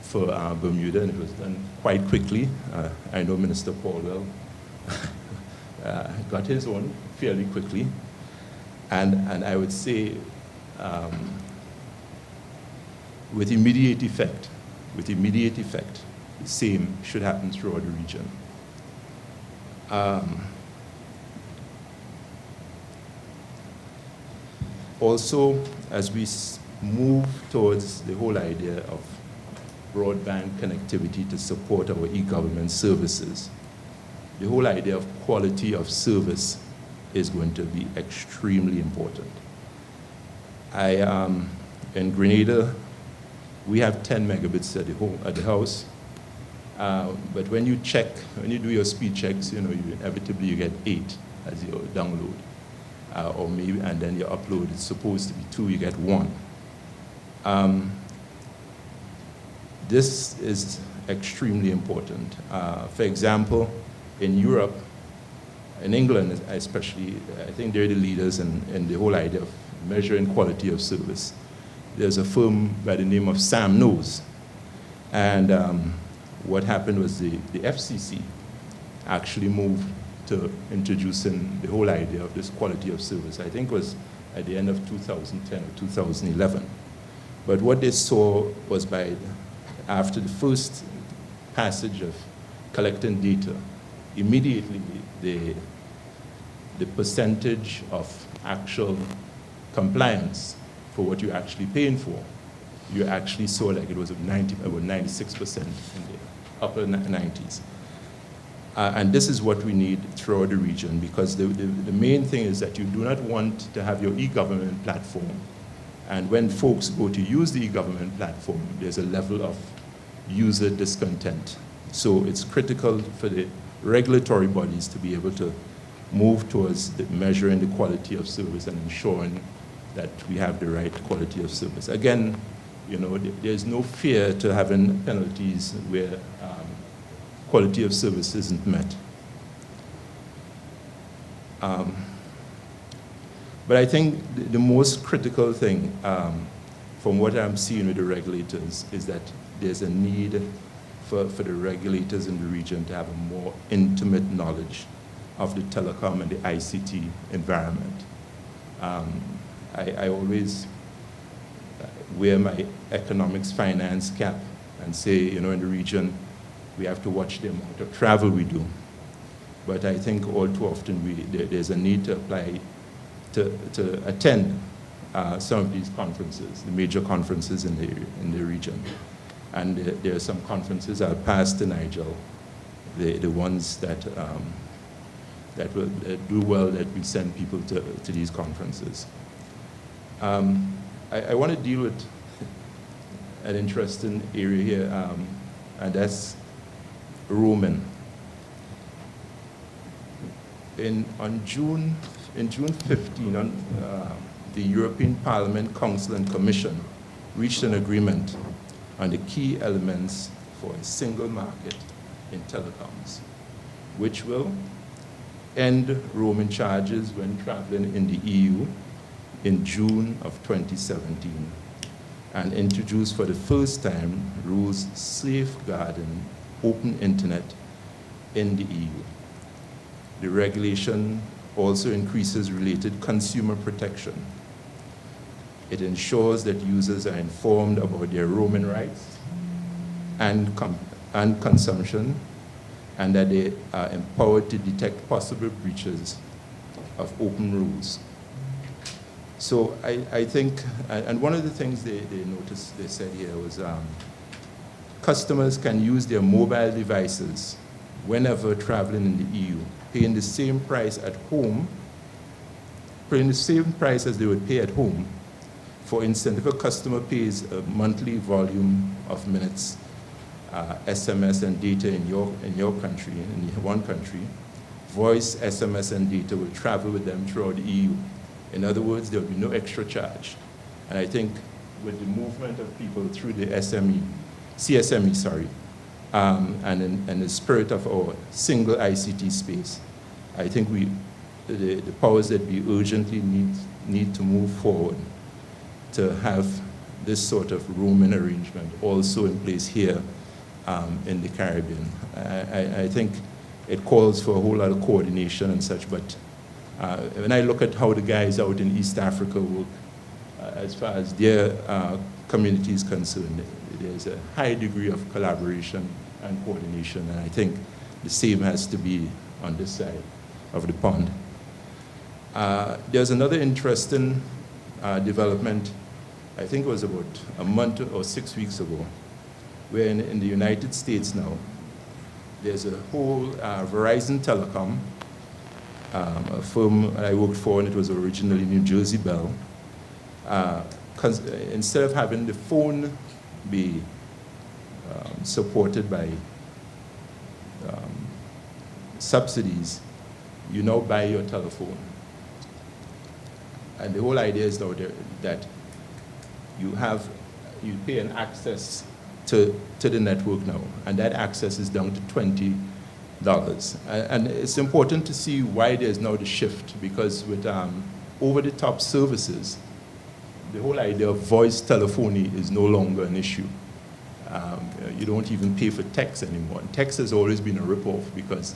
for Bermuda, and it was done quite quickly. I know Minister Paulwell got his own fairly quickly. And I would say with immediate effect, the same should happen throughout the region. Also, as we move towards the whole idea of broadband connectivity to support our e-government services, the whole idea of quality of service is going to be extremely important. In Grenada, we have 10 megabits at the house, but when you do your speed checks, you inevitably you get 8 as your download, or maybe, and then your upload is supposed to be 2, you get 1. This is extremely important. For example, in Europe, in England especially, I think they're the leaders in the whole idea of measuring quality of service. There's a firm by the name of Sam Knows. And what happened was the FCC actually moved to introducing the whole idea of this quality of service. I think it was at the end of 2010 or 2011. But what they saw was after the first passage of collecting data, immediately the percentage of actual compliance for what you're actually paying for, you actually saw like it was about 96% in the upper 90s. And this is what we need throughout the region, because the main thing is that you do not want to have your e-government platform, and when folks go to use the e-government platform, there's a level of user discontent. So it's critical for the regulatory bodies to be able to move towards measuring the quality of service and ensuring that we have the right quality of service. Again, there's no fear to having penalties where quality of service isn't met. But I think the most critical thing from what I'm seeing with the regulators is that there's a need for the regulators in the region to have a more intimate knowledge of the telecom and the ICT environment. I always wear my economics finance cap and say, in the region, we have to watch the amount of travel we do. But I think all too often there's a need to apply, to attend some of these conferences, the major conferences in the region. And there are some conferences I'll pass to Nigel, the ones that will do well, that we send people to these conferences. I want to deal with an interesting area here, and that's roaming. In June 15, the European Parliament, Council, and Commission reached an agreement on the key elements for a single market in telecoms, which will end roaming charges when traveling in the EU in June of 2017, and introduce for the first time rules safeguarding open internet in the EU. The regulation also increases related consumer protection. It ensures that users are informed about their roaming rights and consumption, and that they are empowered to detect possible breaches of open rules. So I think, and one of the things they noticed, they said here was customers can use their mobile devices whenever traveling in the EU, paying the same price at home, paying the same price as they would pay at home. For instance, if a customer pays a monthly volume of minutes, SMS and data in your country, in one country, voice, SMS, and data will travel with them throughout the EU. In other words, there will be no extra charge. And I think with the movement of people through the CSME, and in the spirit of our single ICT space, I think the powers that be urgently need to move forward to have this sort of roaming arrangement also in place here in the Caribbean. I think it calls for a whole lot of coordination and such, but when I look at how the guys out in East Africa work, as far as their community is concerned, there's a high degree of collaboration and coordination, and I think the same has to be on this side of the pond. There's another interesting development, I think it was about a month or 6 weeks ago, where in the United States now, there's a whole Verizon Telecom, a firm I worked for, and it was originally New Jersey Bell. Instead of having the phone be supported by subsidies, you now buy your telephone. And the whole idea is now that you pay an access to the network now, and that access is down to $20. And it's important to see why there's now the shift, because with over-the-top services, the whole idea of voice telephony is no longer an issue. You don't even pay for text anymore. And text has always been a ripoff, because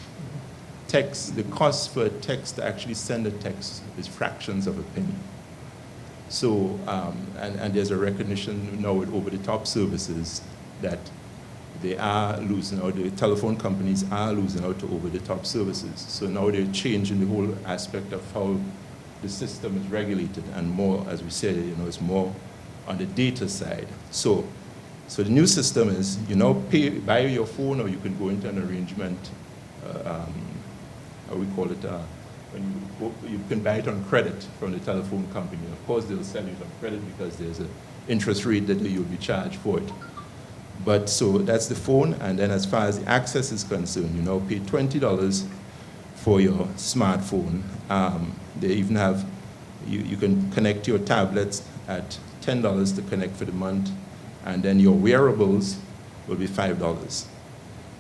the cost for a text to actually send a text is fractions of a penny. So, and there's a recognition now with over-the-top services that they are losing out, the telephone companies are losing out to over-the-top services. So now they're changing the whole aspect of how the system is regulated, and more, as we said, it's more on the data side. So the new system is, buy your phone, or you can go into an arrangement, how we call it, you can buy it on credit from the telephone company. Of course, they'll sell you on credit because there's an interest rate that you'll be charged for it. But so that's the phone, and then as far as the access is concerned, pay $20 for your smartphone. They even have, you can connect your tablets at $10 to connect for the month, and then your wearables will be $5.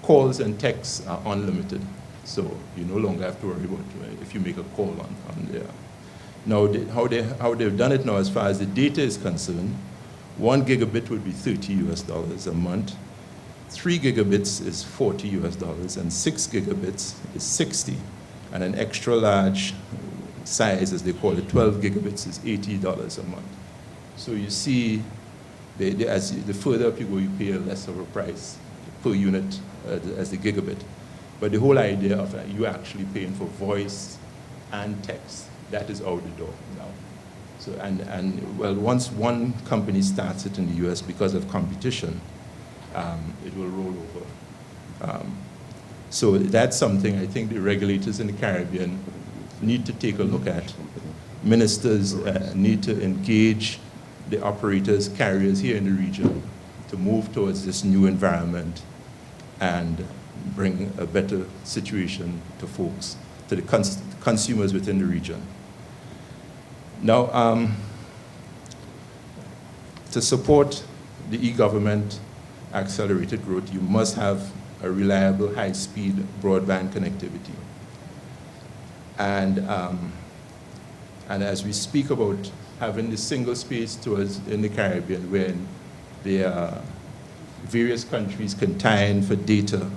Calls and texts are unlimited, so you no longer have to worry about if you make a call on there. Now, how they've done it now as far as the data is concerned, 1 gigabit would be $30 a month, 3 gigabits is $40, and 6 gigabits is $60, and an extra large size, as they call it, 12 gigabits is $80 a month. So you see, as the further up you go, you pay a less of a price per unit as the gigabit. But the whole idea of you actually paying for voice and text, that is out the door now. So, and well, once one company starts it in the US, because of competition, it will roll over. So that's something I think the regulators in the Caribbean need to take a look at. Ministers need to engage the operators, carriers here in the region to move towards this new environment and bring a better situation to folks, to the consumers within the region. Now, to support the e-government accelerated growth, you must have a reliable, high-speed broadband connectivity. And as we speak about having the single space towards in the Caribbean, where the various countries can tie in for data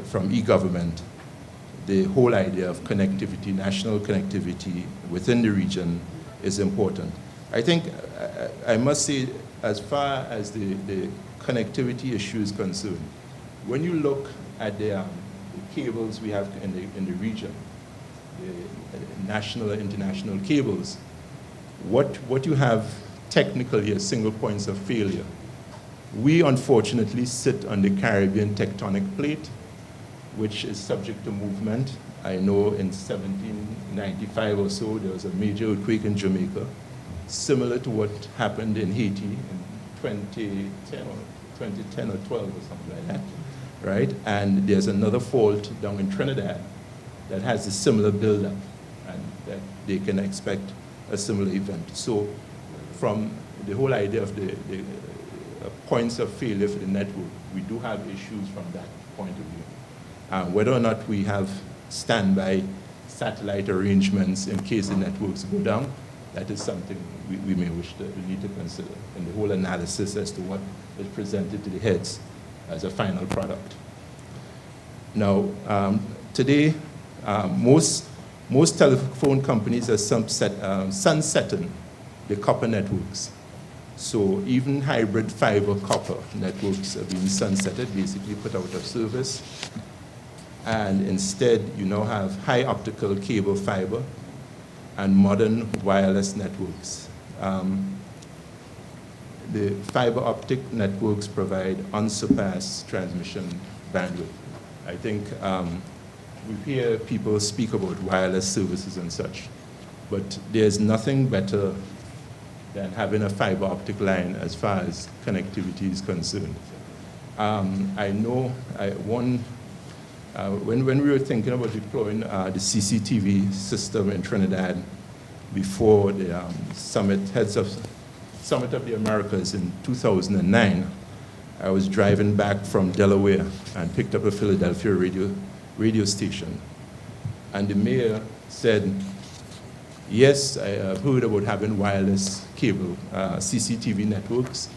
from e-government, the whole idea of connectivity, national connectivity within the region is important. I think, I must say, as far as the connectivity issue is concerned, when you look at the cables we have in the region, the national and international cables, what you have technically as single points of failure. We unfortunately sit on the Caribbean tectonic plate, which is subject to movement. I know in 1795 or so, there was a major earthquake in Jamaica, similar to what happened in Haiti in 2010 or 12 or something like that, right? And there's another fault down in Trinidad that has a similar buildup, and that they can expect a similar event. So from the whole idea of the points of failure for the network, we do have issues from that point of view. Whether or not we have standby satellite arrangements in case the networks go down, that is something we need to consider in the whole analysis as to what is presented to the heads as a final product. Now, today, most telephone companies are sunsetting the copper networks. So even hybrid fiber copper networks are being sunsetted, basically put out of service. And instead, you now have high optical cable fiber and modern wireless networks. The fiber optic networks provide unsurpassed transmission bandwidth. I think we hear people speak about wireless services and such, but there's nothing better than having a fiber optic line as far as connectivity is concerned. I know when we were thinking about deploying the CCTV system in Trinidad before the Summit of the Americas in 2009, I was driving back from Delaware and picked up a Philadelphia radio station. And the mayor said, yes, I have heard about having wireless cable CCTV networks,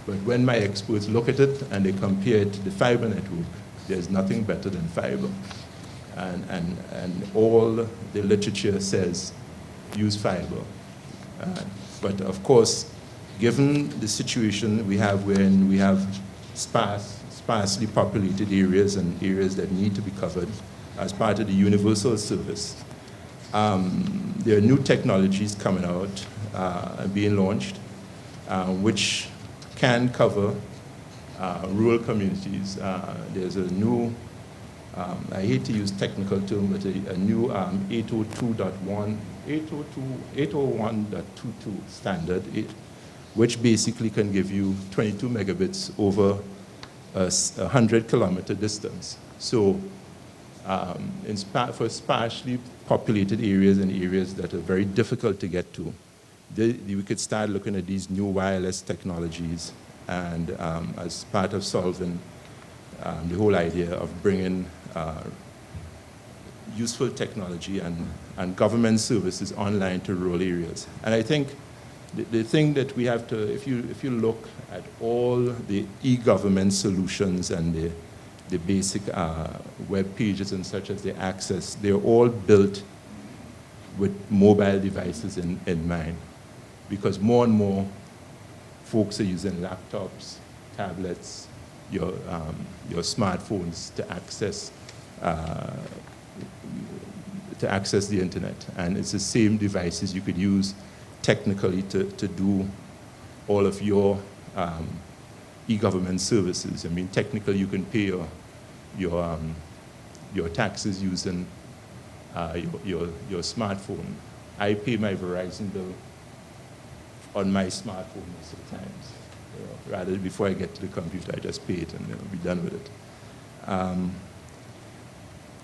but when my experts look at it and they compare it to the fiber network, there's nothing better than fiber. And all the literature says use fiber. But of course, given the situation we have when we have sparsely populated areas and areas that need to be covered as part of the universal service, there are new technologies coming out and being launched, which can cover rural communities. There's a new, I hate to use technical term, but a new 801.22 standard, which basically can give you 22 megabits over a 100-kilometer distance. So for sparsely populated areas and areas that are very difficult to get to, we could start looking at these new wireless technologies and as part of solving the whole idea of bringing useful technology and government services online to rural areas. And I think the thing that we have to, if you look at all the e-government solutions and the basic web pages and such as they access, they're all built with mobile devices in mind. Because more and more folks are using laptops, tablets, your smartphones to access the internet. And it's the same devices you could use technically to do all of your e-government services. I mean, technically you can pay your taxes using your smartphone. I pay my Verizon bill on my smartphone most of the times. Rather, before I get to the computer, I just pay it and be done with it.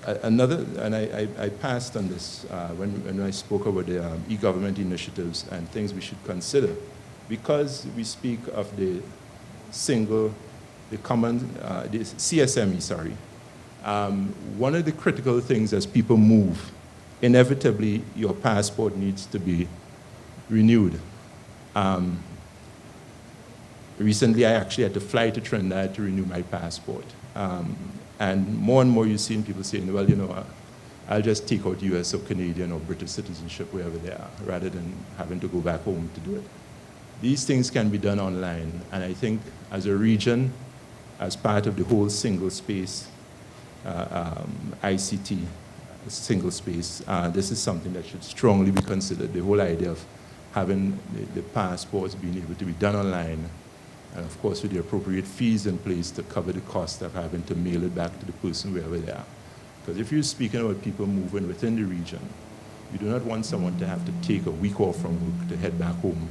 I passed on this when I spoke about the e-government initiatives and things we should consider. Because we speak of the CSME, sorry. One of the critical things as people move, inevitably your passport needs to be renewed. Recently, I actually had to fly to Trinidad to renew my passport. And more you're seeing people saying, well, you know, I'll just take out US or Canadian or British citizenship wherever they are, rather than having to go back home to do it. These things can be done online, and I think as a region, as part of the whole single space, ICT, single space, this is something that should strongly be considered. The whole idea of having the passports being able to be done online, and of course with the appropriate fees in place to cover the cost of having to mail it back to the person wherever they are. Because if you're speaking about people moving within the region, you do not want someone to have to take a week off from work to head back home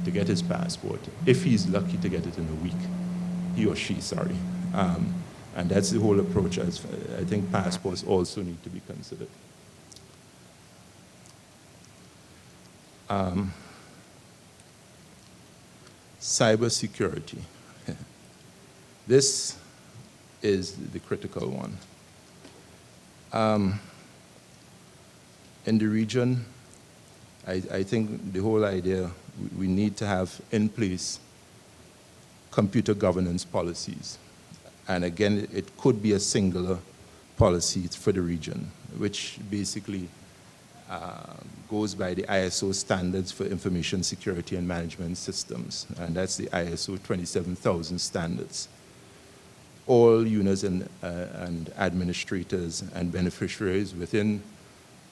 to get his passport, if he's lucky to get it in a week, he or she, sorry. And that's the whole approach. I think passports also need to be considered. Cybersecurity. This is the critical one. In the region, I think the whole idea, we need to have in place computer governance policies. And again, it could be a singular policy for the region, which basically goes by the ISO standards for information security and management systems, and that's the ISO 27000 standards. All users and administrators and beneficiaries within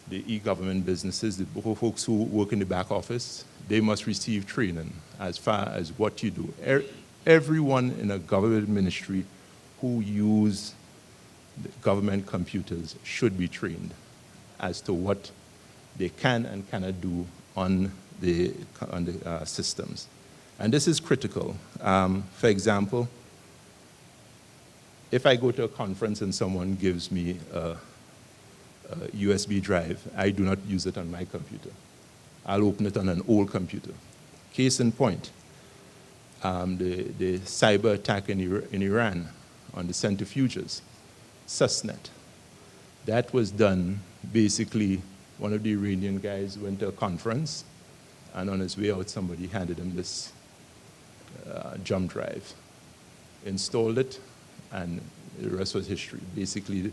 the e-government businesses, the folks who work in the back office, they must receive training as far as what you do. Everyone in a government ministry who use the government computers should be trained as to what they can and cannot do on the systems. And this is critical. For example, if I go to a conference and someone gives me a USB drive, I do not use it on my computer. I'll open it on an old computer. Case in point, the cyber attack in Iran on the centrifuges, Susnet. That was done basically, one of the Iranian guys went to a conference, and on his way out, somebody handed him this jump drive, installed it, and the rest was history. Basically,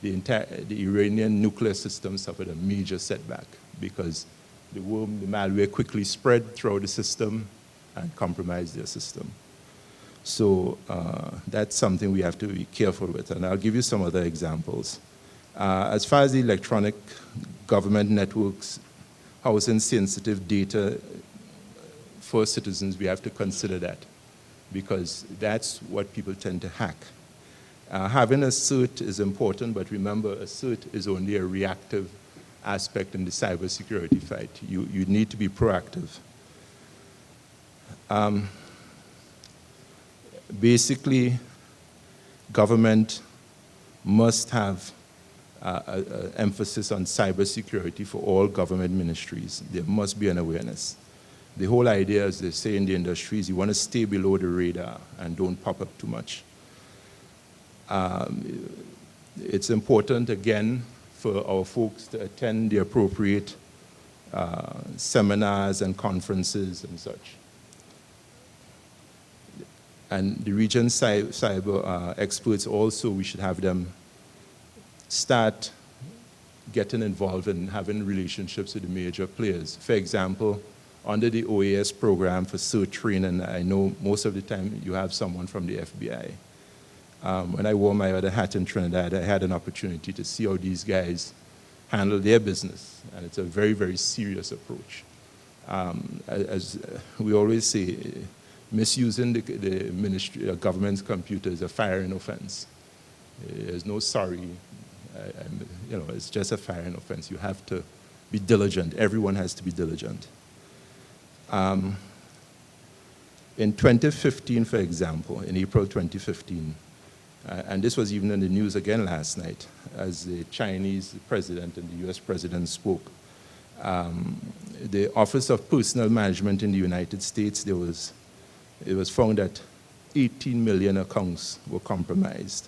the Iranian nuclear system suffered a major setback because the malware quickly spread throughout the system and compromised their system. So that's something we have to be careful with, and I'll give you some other examples. As far as the electronic government networks housing sensitive data for citizens, we have to consider that because that's what people tend to hack. Having a CERT is important, but remember, a CERT is only a reactive aspect in the cybersecurity fight. You need to be proactive. Basically, government must have an emphasis on cybersecurity for all government ministries. There must be an awareness. The whole idea, as they say in the industry, is you want to stay below the radar and don't pop up too much. It's important, again, for our folks to attend the appropriate seminars and conferences and such. And the region cyber experts also, we should have them start getting involved in having relationships with the major players. For example, under the OAS program for CERT training, I know most of the time you have someone from the FBI. When I wore my other hat in Trinidad, I had an opportunity to see how these guys handle their business, and it's a very, very serious approach. As we always say, misusing the ministry, government's computer is a firing offense. There's no sorry, it's just a firing offense. You have to be diligent. Everyone has to be diligent. In 2015, for example, in April 2015, and this was even in the news again last night, as the Chinese president and the US president spoke, the Office of Personnel Management in the United States, it was found that 18 million accounts were compromised.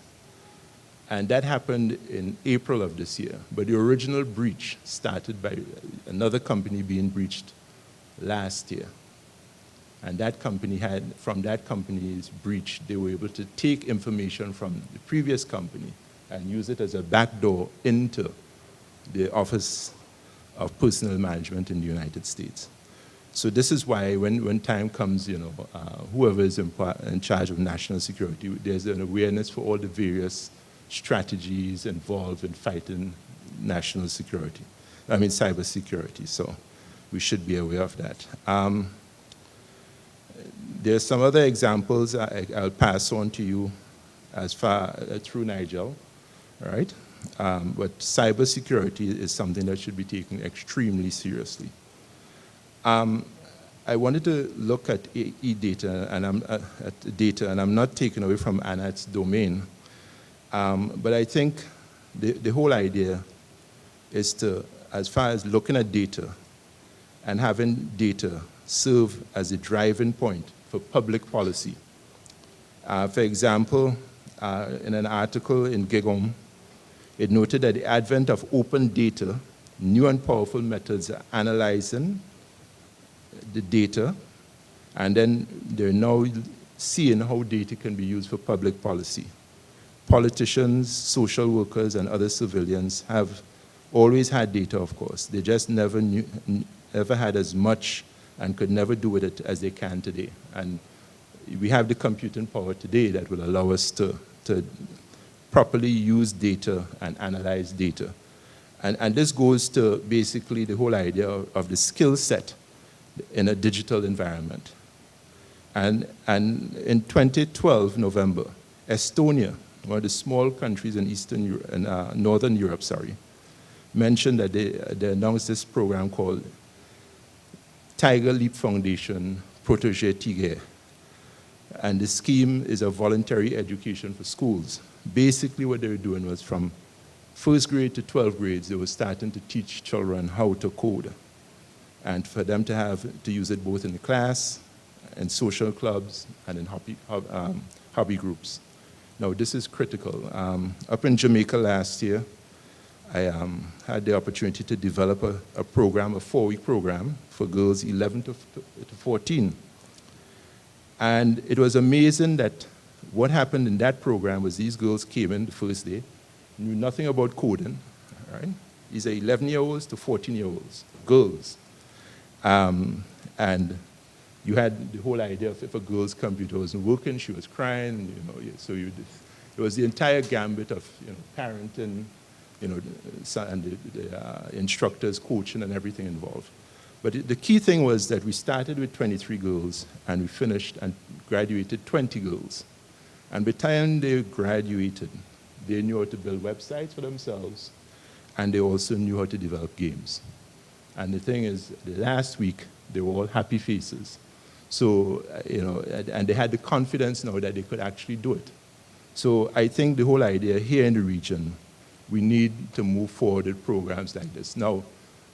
And that happened in April of this year. But the original breach started by another company being breached last year. And that company from that company's breach, they were able to take information from the previous company and use it as a backdoor into the Office of Personnel Management in the United States. So this is why when time comes, whoever is in charge of national security, there's an awareness for all the various strategies involved in fighting national security. Cyber security. So we should be aware of that. There's some other examples I'll pass on to you as far through Nigel, all right? But cybersecurity is something that should be taken extremely seriously. I wanted to look at e-data, and I'm not taking away from Anat's domain, but I think the whole idea is to, as far as looking at data and having data serve as a driving point for public policy. For example, in an article in Gigom, it noted that the advent of open data, new and powerful methods of analyzing the data, and then they're now seeing how data can be used for public policy. Politicians, social workers, and other civilians have always had data, of course. They just never had as much and could never do with it as they can today. And we have the computing power today that will allow us to properly use data and analyze data. And this goes to basically the whole idea of the skill set in a digital environment. And in 2012, November, Estonia, one of the small countries in Northern Europe, mentioned that they announced this program called Tiger Leap Foundation Protégé Tigre. And the scheme is a voluntary education for schools. Basically what they were doing was from first grade to 12th grades, they were starting to teach children how to code. And for them to use it both in the class, in social clubs, and in hobby groups. Now this is critical. Up in Jamaica last year, I had the opportunity to develop a program, a 4-week program for girls 11 to 14. And it was amazing that what happened in that program was these girls came in the first day, knew nothing about coding, right? These are 11-year-olds to 14-year-olds, girls. And you had the whole idea of if a girl's computer wasn't working, she was crying, so it was the entire gambit of parenting, and the instructors, coaching, and everything involved. But the key thing was that we started with 23 girls, and we finished and graduated 20 girls. And by the time they graduated, they knew how to build websites for themselves, and they also knew how to develop games. And the thing is, the last week, they were all happy faces. So, and they had the confidence now that they could actually do it. So I think the whole idea here in the region, we need to move forward with programs like this. Now,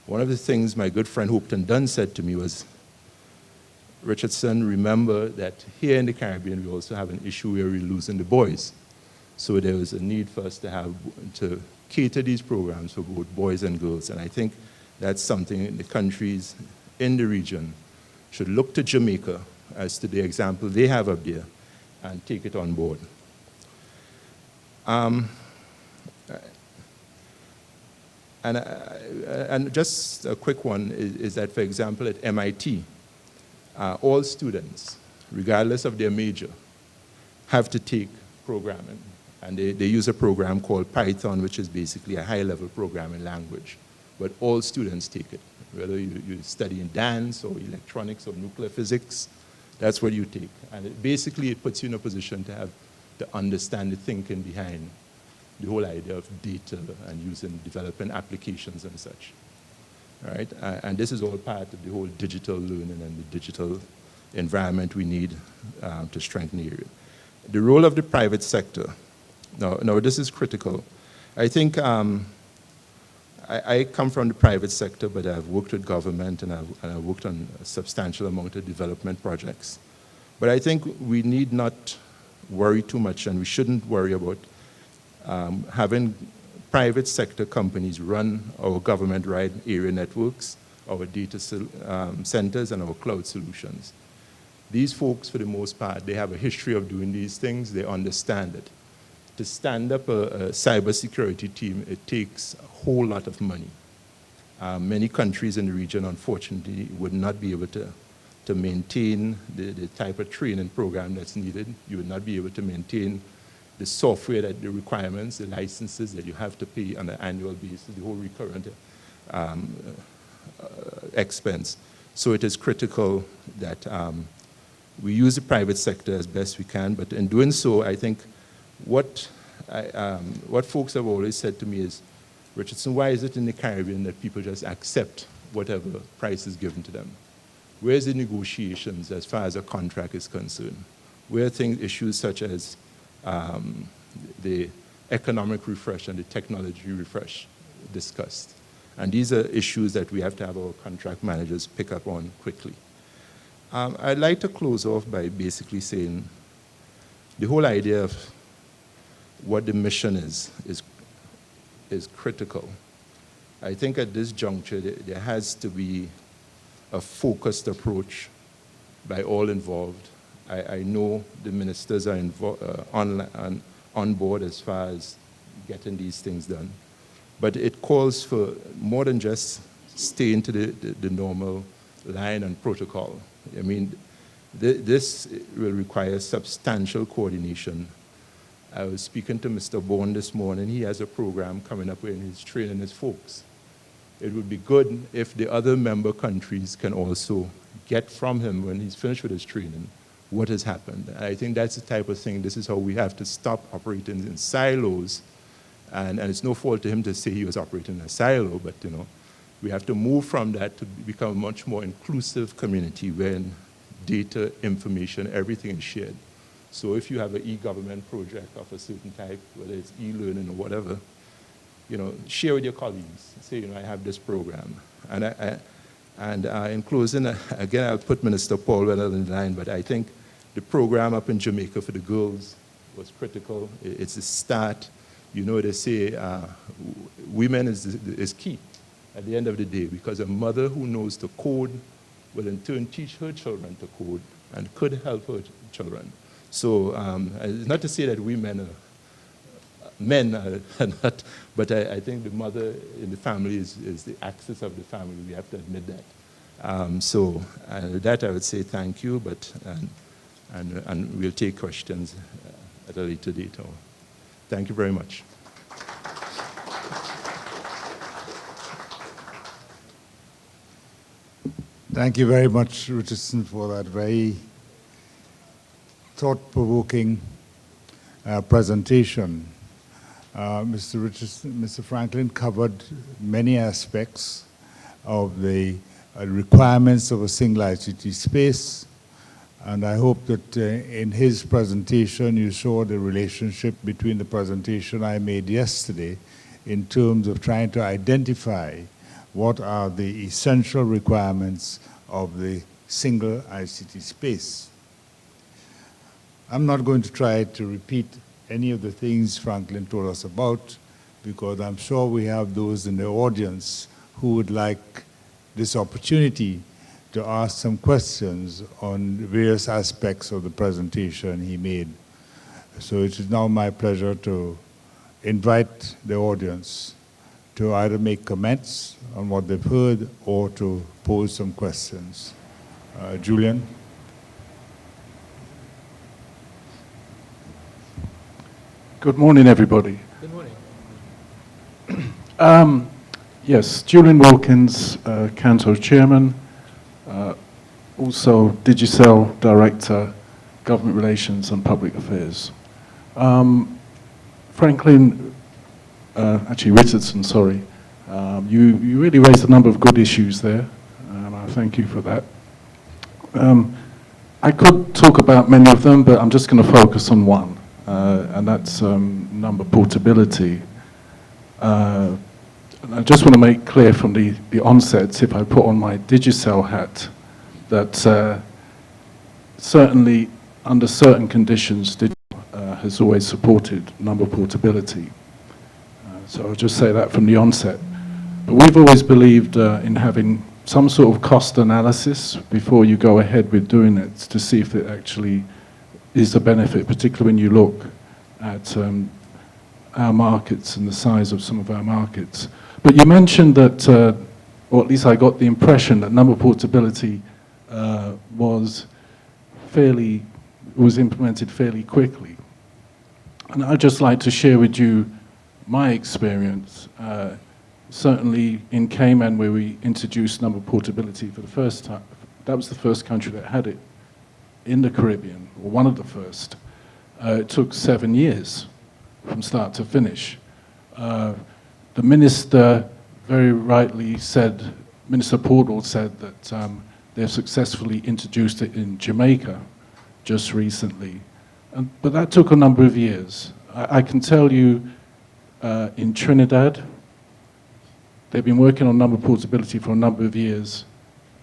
one of the things my good friend Hopeton Dunn said to me was, Richardson, remember that here in the Caribbean, we also have an issue where we're losing the boys. So there was a need for us to cater these programs for both boys and girls. And I think that's something the countries in the region should look to Jamaica as to the example they have up there and take it on board. And just a quick one is that, for example, at MIT, all students, regardless of their major, have to take programming. And they use a program called Python, which is basically a high-level programming language. But all students take it, whether you study in dance or electronics or nuclear physics, that's what you take. And it puts you in a position to understand the thinking behind the whole idea of data and developing applications and such. All right? And this is all part of the whole digital learning and the digital environment we need to strengthen the area. The role of the private sector. Now this is critical. I think I come from the private sector, but I've worked with government and I've worked on a substantial amount of development projects. But I think we need not worry too much, and we shouldn't worry about having private sector companies run our government-wide area networks, our data centers, and our cloud solutions. These folks, for the most part, they have a history of doing these things. They understand it. To stand up a cybersecurity team, it takes a whole lot of money. Many countries in the region, unfortunately, would not be able to maintain the type of training program that's needed. You would not be able to maintain the software, the requirements, the licenses that you have to pay on an annual basis, the whole recurrent expense. So it is critical that we use the private sector as best we can, but in doing so, I think what folks have always said to me is, Richardson, why is it in the Caribbean that people just accept whatever price is given to them? Where's the negotiations as far as a contract is concerned? Where are issues such as the economic refresh and the technology refresh discussed? And these are issues that we have to have our contract managers pick up on quickly. I'd like to close off by basically saying the whole idea of what the mission is critical. I think at this juncture, there has to be a focused approach by all involved. I know the ministers are on board as far as getting these things done. But it calls for more than just staying to the normal line and protocol. I mean, this will require substantial coordination I was speaking to Mr. Bourne this morning. He has a program coming up where he's training his folks. It would be good if the other member countries can also get from him, when he's finished with his training, what has happened. And I think that's the type of thing, this is how we have to stop operating in silos. And it's no fault to him to say he was operating in a silo, but we have to move from that to become a much more inclusive community where data, information, everything is shared. So if you have an e-government project of a certain type, whether it's e-learning or whatever, share with your colleagues. Say, I have this program. And in closing, again, I'll put Minister Paul Weller in line, but I think the program up in Jamaica for the girls was critical. It's a start. They say women is key at the end of the day, because a mother who knows to code will in turn teach her children to code and could help her children. So it's not to say that men are not, but I think the mother in the family is the axis of the family. We have to admit that. So with that, I would say thank you, and we'll take questions at a later date. Thank you very much. Thank you very much, Richardson, for that very thought-provoking presentation. Mr. Franklin covered many aspects of the requirements of a single ICT space, and I hope that in his presentation you saw the relationship between the presentation I made yesterday in terms of trying to identify what are the essential requirements of the single ICT space. I'm not going to try to repeat any of the things Franklin told us about, because I'm sure we have those in the audience who would like this opportunity to ask some questions on various aspects of the presentation he made. So it is now my pleasure to invite the audience to either make comments on what they've heard or to pose some questions. Julian? Good morning, everybody. Good morning. Yes, Julian Wilkins, Canto Chairman, also Digicel Director, Government Relations and Public Affairs. Franklin, actually Richardson, sorry, you really raised a number of good issues there, and I thank you for that. I could talk about many of them, but I'm just going to focus on one, and that's number portability. And I just want to make clear from the onset, if I put on my Digicel hat, that certainly under certain conditions, Digicel has always supported number portability. So I'll just say that from the onset. But we've always believed in having some sort of cost analysis before you go ahead with doing it, to see if it actually is a benefit, particularly when you look at our markets and the size of some of our markets. But you mentioned that, or at least I got the impression that number portability was implemented fairly quickly. And I'd just like to share with you my experience, certainly in Cayman, where we introduced number portability for the first time. That was the first country that had it in the Caribbean, or one of the first. It took 7 years from start to finish. The minister very rightly said, Minister Portal said that they've successfully introduced it in Jamaica just recently. But that took a number of years. I can tell you in Trinidad, they've been working on number portability for a number of years,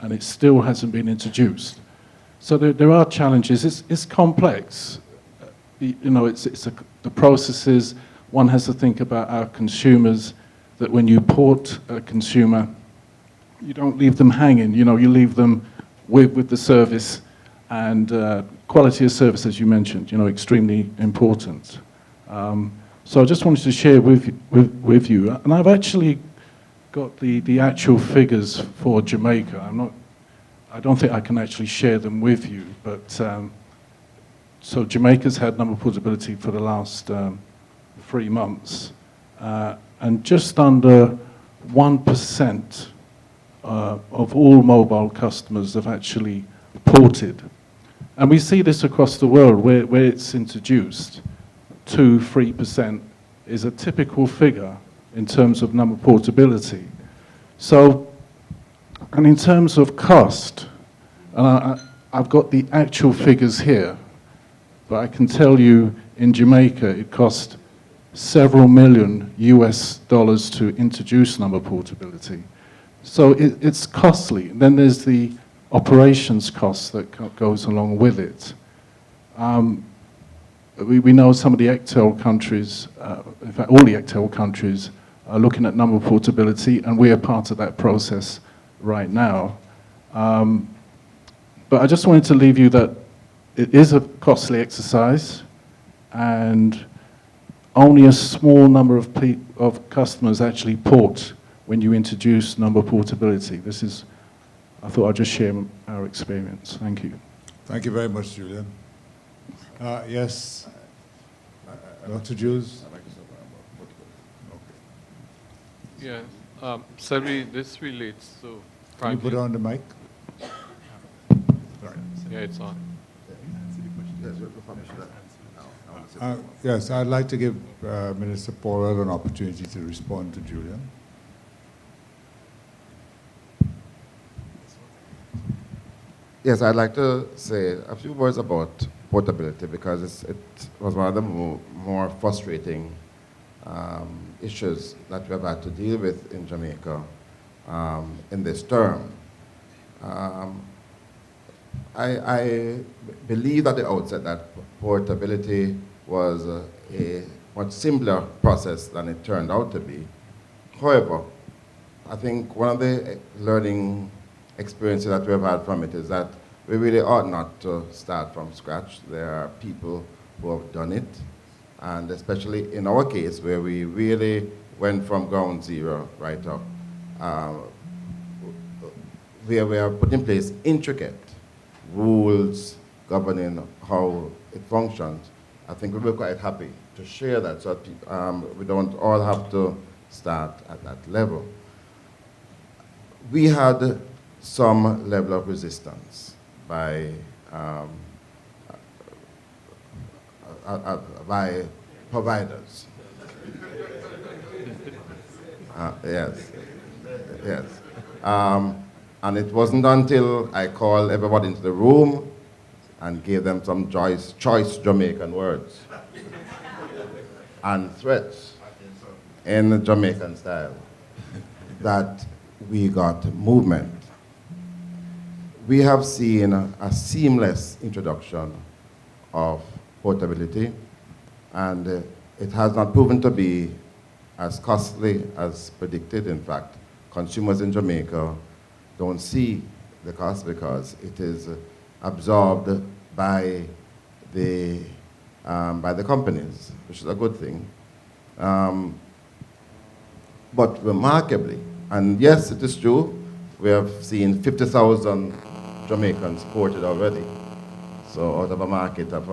and it still hasn't been introduced. So there are challenges. It's complex. The processes. One has to think about our consumers, that when you port a consumer, you don't leave them hanging. You leave them with the service, and quality of service, as you mentioned, extremely important. So I just wanted to share with you, and I've actually got the actual figures for Jamaica. I don't think I can actually share them with you, but so Jamaica's had number portability for the last 3 months, and just under 1% of all mobile customers have actually ported. And we see this across the world where it's introduced. 2-3% is a typical figure in terms of number portability. So, and in terms of cost, and I've got the actual figures here, but I can tell you in Jamaica it cost several million US dollars to introduce number portability. So it's costly. Then there's the operations cost that goes along with it. We know some of the ECTEL countries, in fact all the ECTEL countries, are looking at number portability, and we are part of that process right now. But I just wanted to leave you that it is a costly exercise, and only a small number of customers actually port when you introduce number portability. This is, I thought I'd just share our experience. Thank you. Thank you very much, Julian. Yes, Dr. Jews? Yeah, Selvi, this relates to... Can you put on the mic? Yeah, it's on. Yes, I'd like to give Minister Paul an opportunity to respond to Julian. Yes, I'd like to say a few words about portability because it was one of the more frustrating issues that we've had to deal with in Jamaica in this term. I believe at the outset that portability was a much simpler process than it turned out to be. However, I think one of the learning experiences that we've had from it is that we really ought not to start from scratch. There are people who have done it, and especially in our case where we really went from ground zero right up, we have put in place intricate rules governing how it functions. I think we'll be quite happy to share that so that we don't all have to start at that level. We had some level of resistance by providers. Yes, yes. And it wasn't until I called everybody into the room and gave them some choice Jamaican words and threats in the Jamaican style that we got movement. We have seen a seamless introduction of portability, and it has not proven to be as costly as predicted. In fact, consumers in Jamaica don't see the cost because it is absorbed by the companies, which is a good thing. But remarkably, and yes, it is true, we have seen 50,000 Jamaicans ported already. So out of a market of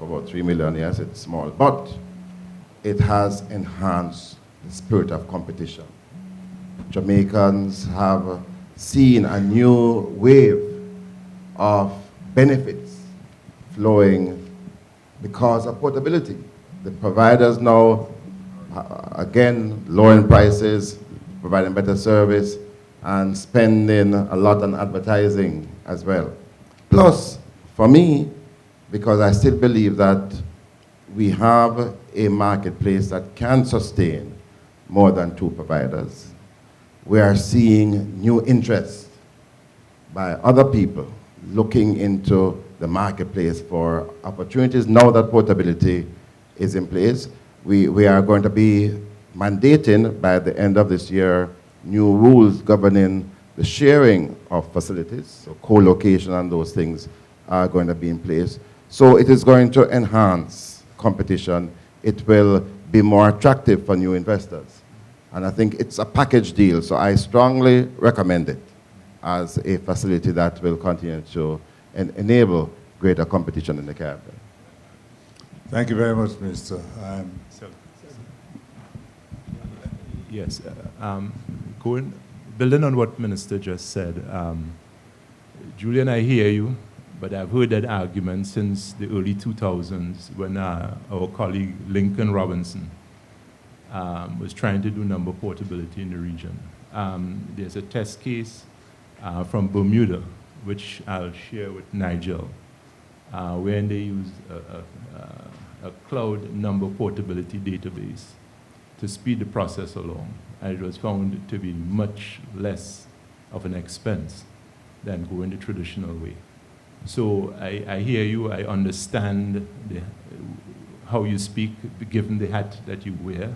about 3 million, yes, it's small. But it has enhanced the spirit of competition. Jamaicans have seen a new wave of benefits flowing because of portability. The providers now, again, lowering prices, providing better service, and spending a lot on advertising as well. Plus, for me, because I still believe that we have a marketplace that can sustain more than 2 providers, we are seeing new interest by other people looking into the marketplace for opportunities. Now that portability is in place, we are going to be mandating by the end of this year new rules governing the sharing of facilities, so co-location and those things are going to be in place. So it is going to enhance competition. It will be more attractive for new investors. And I think it's a package deal, so I strongly recommend it as a facility that will continue to enable greater competition in the Caribbean. Thank you very much, Minister. Yes, building on what Minister just said, Julian, I hear you, but I've heard that argument since the early 2000s when our colleague Lincoln Robinson was trying to do number portability in the region. There's a test case from Bermuda, which I'll share with Nigel, wherein they used a cloud number portability database to speed the process along. And it was found to be much less of an expense than going the traditional way. So I hear you, I understand how you speak, given the hat that you wear.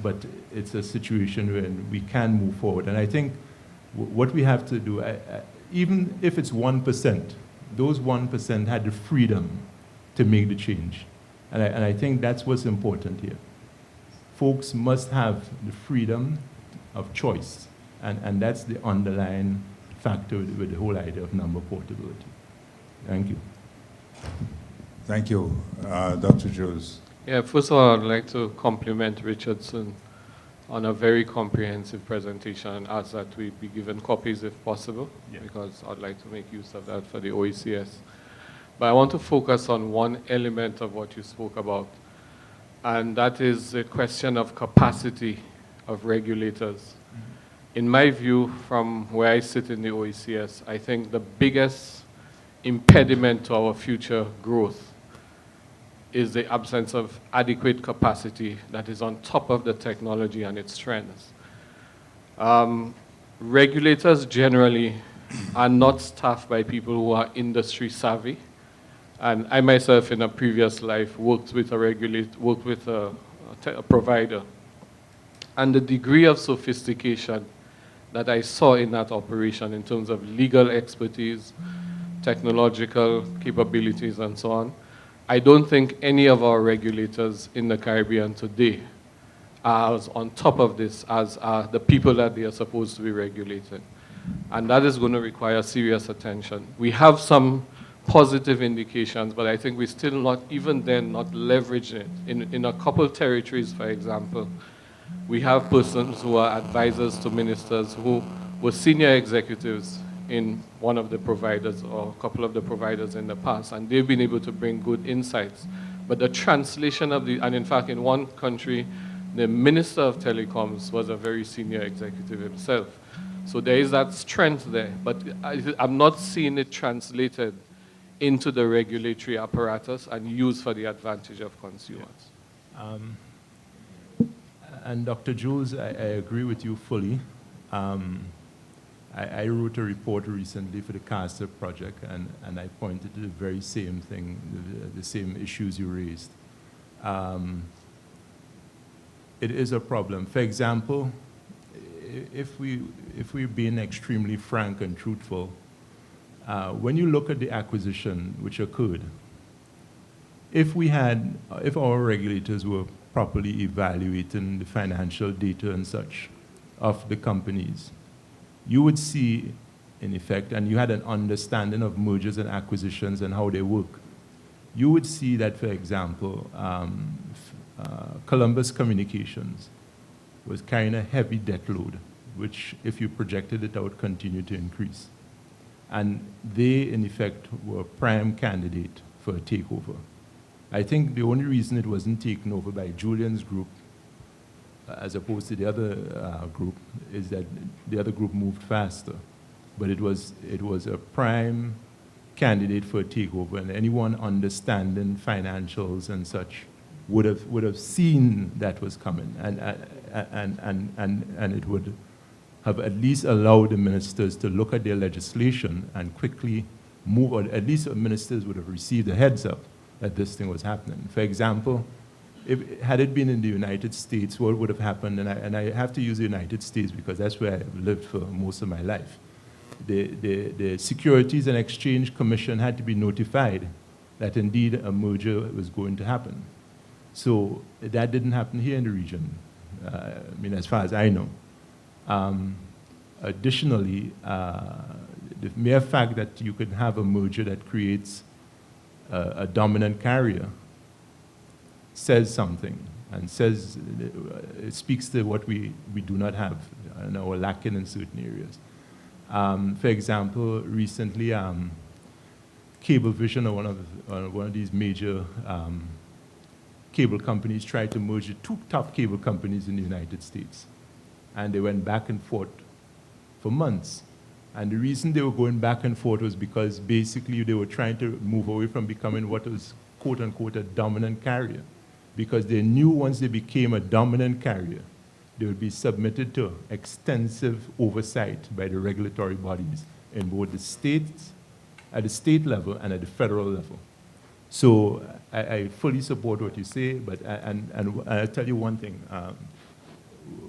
But it's a situation where we can move forward. And I think what we have to do, even if it's 1%, those 1% had the freedom to make the change. And I think that's what's important here. Folks must have the freedom of choice. And that's the underlying factor with the whole idea of number portability. Thank you. Thank you, Dr. Jules. Yeah, first of all, I'd like to compliment Richardson on a very comprehensive presentation and ask that we be given copies if possible, because I'd like to make use of that for the OECS. But I want to focus on one element of what you spoke about, and that is the question of capacity of regulators. In my view, from where I sit in the OECS, I think the biggest impediment to our future growth is the absence of adequate capacity that is on top of the technology and its strengths. Regulators generally are not staffed by people who are industry savvy. And I myself, in a previous life, worked with a provider. And the degree of sophistication that I saw in that operation in terms of legal expertise, technological capabilities, and so on, I don't think any of our regulators in the Caribbean today are as on top of this as are the people that they are supposed to be regulating. And that is going to require serious attention. We have some positive indications, but I think we're still not, even then, not leveraging it. In a couple territories, for example, we have persons who are advisors to ministers who were senior executives in one of the providers or a couple of the providers in the past, and they've been able to bring good insights. But the translation of the, and in fact, in one country, the Minister of Telecoms was a very senior executive himself. So there is that strength there, but I'm not seeing it translated into the regulatory apparatus and used for the advantage of consumers. And Dr. Jules, I agree with you fully. I wrote a report recently for the CASA project, and I pointed to the very same thing, the same issues you raised. It is a problem. For example, if we're being extremely frank and truthful, when you look at the acquisition which occurred, if our regulators were properly evaluating the financial data and such of the companies, you would see, in effect, and you had an understanding of mergers and acquisitions and how they work, you would see that, for example, Columbus Communications was carrying a heavy debt load, which, if you projected it out, continued to increase. And they, in effect, were a prime candidate for a takeover. I think the only reason it wasn't taken over by Julian's group, as opposed to the other group, is that the other group moved faster. But it was a prime candidate for a takeover, and anyone understanding financials and such would have seen that was coming, and it would have at least allowed the ministers to look at their legislation and quickly move, or at least the ministers would have received a heads up that this thing was happening. For example, had it been in the United States, what would have happened, and I have to use the United States because that's where I've lived for most of my life. The Securities and Exchange Commission had to be notified that indeed a merger was going to happen. So that didn't happen here in the region, I mean, as far as I know. Additionally, the mere fact that you could have a merger that creates a dominant carrier says something and says, it speaks to what we do not have and are lacking in certain areas. For example, recently, Cablevision, or one of these major cable companies, tried to merge the two top cable companies in the United States. And they went back and forth for months. And the reason they were going back and forth was because basically they were trying to move away from becoming what was, quote unquote, a dominant carrier. Because they knew once they became a dominant carrier, they would be submitted to extensive oversight by the regulatory bodies in both the states, at the state level and at the federal level. So I fully support what you say, but and I'll tell you one thing.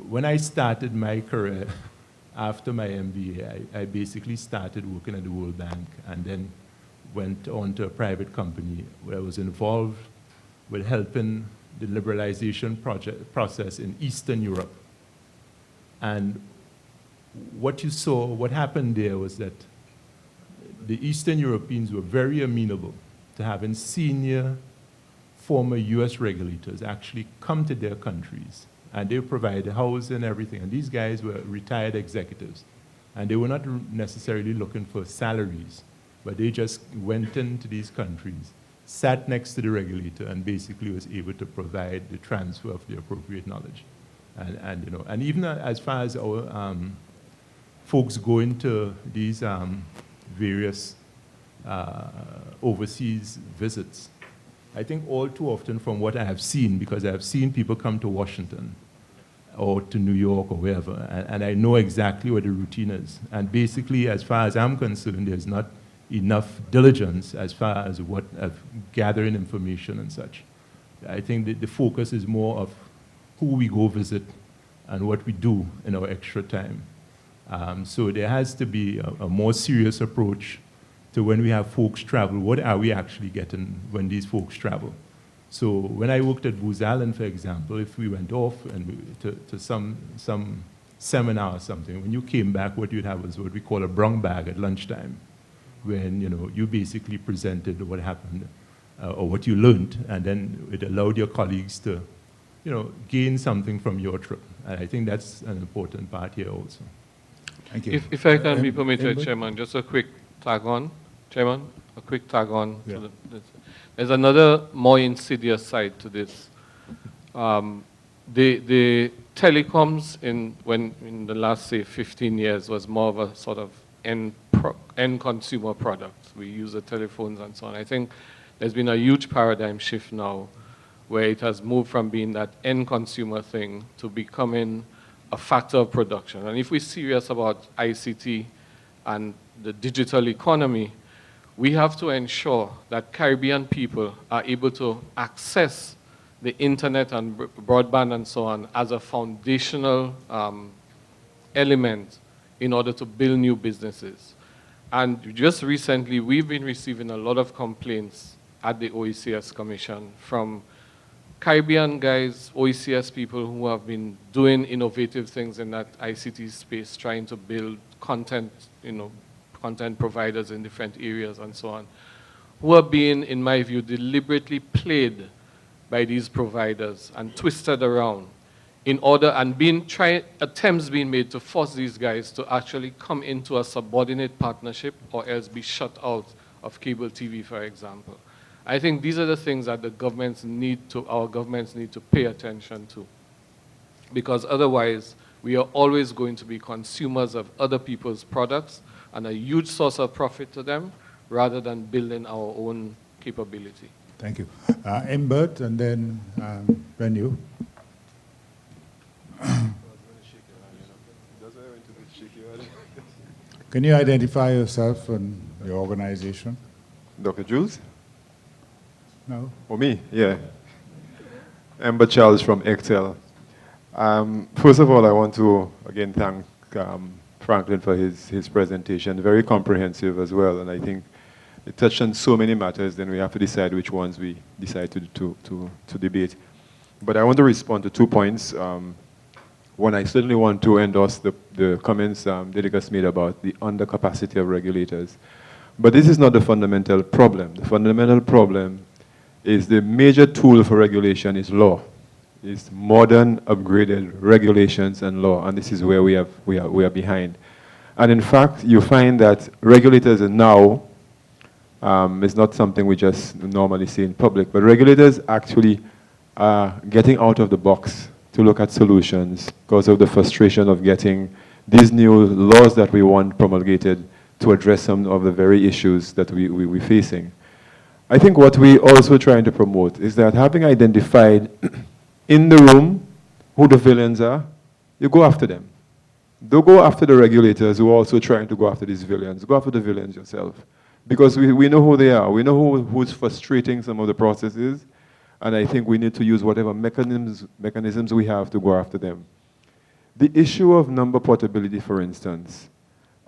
When I started my career after my MBA, I basically started working at the World Bank and then went on to a private company where I was involved with helping the liberalization process in Eastern Europe. And what you saw, what happened there was that the Eastern Europeans were very amenable to having senior former US regulators actually come to their countries, and they provide housing and everything. And these guys were retired executives, and they were not necessarily looking for salaries, but they just went into these countries, sat next to the regulator, and basically was able to provide the transfer of the appropriate knowledge. And you know, and even as far as our folks go into these various overseas visits, I think all too often from what I have seen, because I have seen people come to Washington or to New York or wherever, and I know exactly what the routine is. And basically, as far as I'm concerned, there's not enough diligence as far as what of gathering information and such. I think that the focus is more of who we go visit and what we do in our extra time. So there has to be a more serious approach to when we have folks travel. What are we actually getting when these folks travel? So when I worked at Booz Allen, for example, if we went off and to some seminar or something, when you came back, what you'd have was what we call a brown bag at lunchtime, when you basically presented what happened or what you learned, and then it allowed your colleagues to gain something from your trip. And I think that's an important part here also. Thank you. If I can be permitted, Chairman, just a quick tag on. Chairman, a quick tag on. Yeah. To there's another more insidious side to this. The telecoms in the last, say, 15 years was more of a sort of end consumer product. We use the telephones and so on. I think there's been a huge paradigm shift now where it has moved from being that end consumer thing to becoming a factor of production. And if we're serious about ICT and the digital economy, we have to ensure that Caribbean people are able to access the internet and broadband and so on as a foundational element in order to build new businesses. And just recently, we've been receiving a lot of complaints at the OECS Commission from Caribbean guys, OECS people who have been doing innovative things in that ICT space, trying to build content, content providers in different areas and so on, who are being, in my view, deliberately played by these providers and twisted around in order, and attempts being made to force these guys to actually come into a subordinate partnership or else be shut out of cable TV, for example. I think these are the things that our governments need to pay attention to, because otherwise we are always going to be consumers of other people's products and a huge source of profit to them rather than building our own capability. Thank you. Imbert and then Renu. Can you identify yourself and your organization? Dr. Jules? No? Or me? Yeah. Amber Charles from Excel. First of all, I want to again thank Franklin for his presentation. Very comprehensive as well, and I think it touched on so many matters. Then we have to decide which ones we decide to debate. But I want to respond to 2 points. One, I certainly want to endorse the comments Dedicus made about the undercapacity of regulators. But this is not the fundamental problem. The fundamental problem is the major tool for regulation is law. It's modern, upgraded regulations and law, and this is where we are behind. And in fact, you find that regulators are now, it's not something we just normally see in public, but regulators actually are getting out of the box to look at solutions because of the frustration of getting these new laws that we want promulgated to address some of the very issues that we're facing. I think what we're also trying to promote is that having identified in the room who the villains are, you go after them. Don't go after the regulators who are also trying to go after these villains. Go after the villains yourself. Because we know who they are. We know who's frustrating some of the processes. And I think we need to use whatever mechanisms we have to go after them. The issue of number portability, for instance,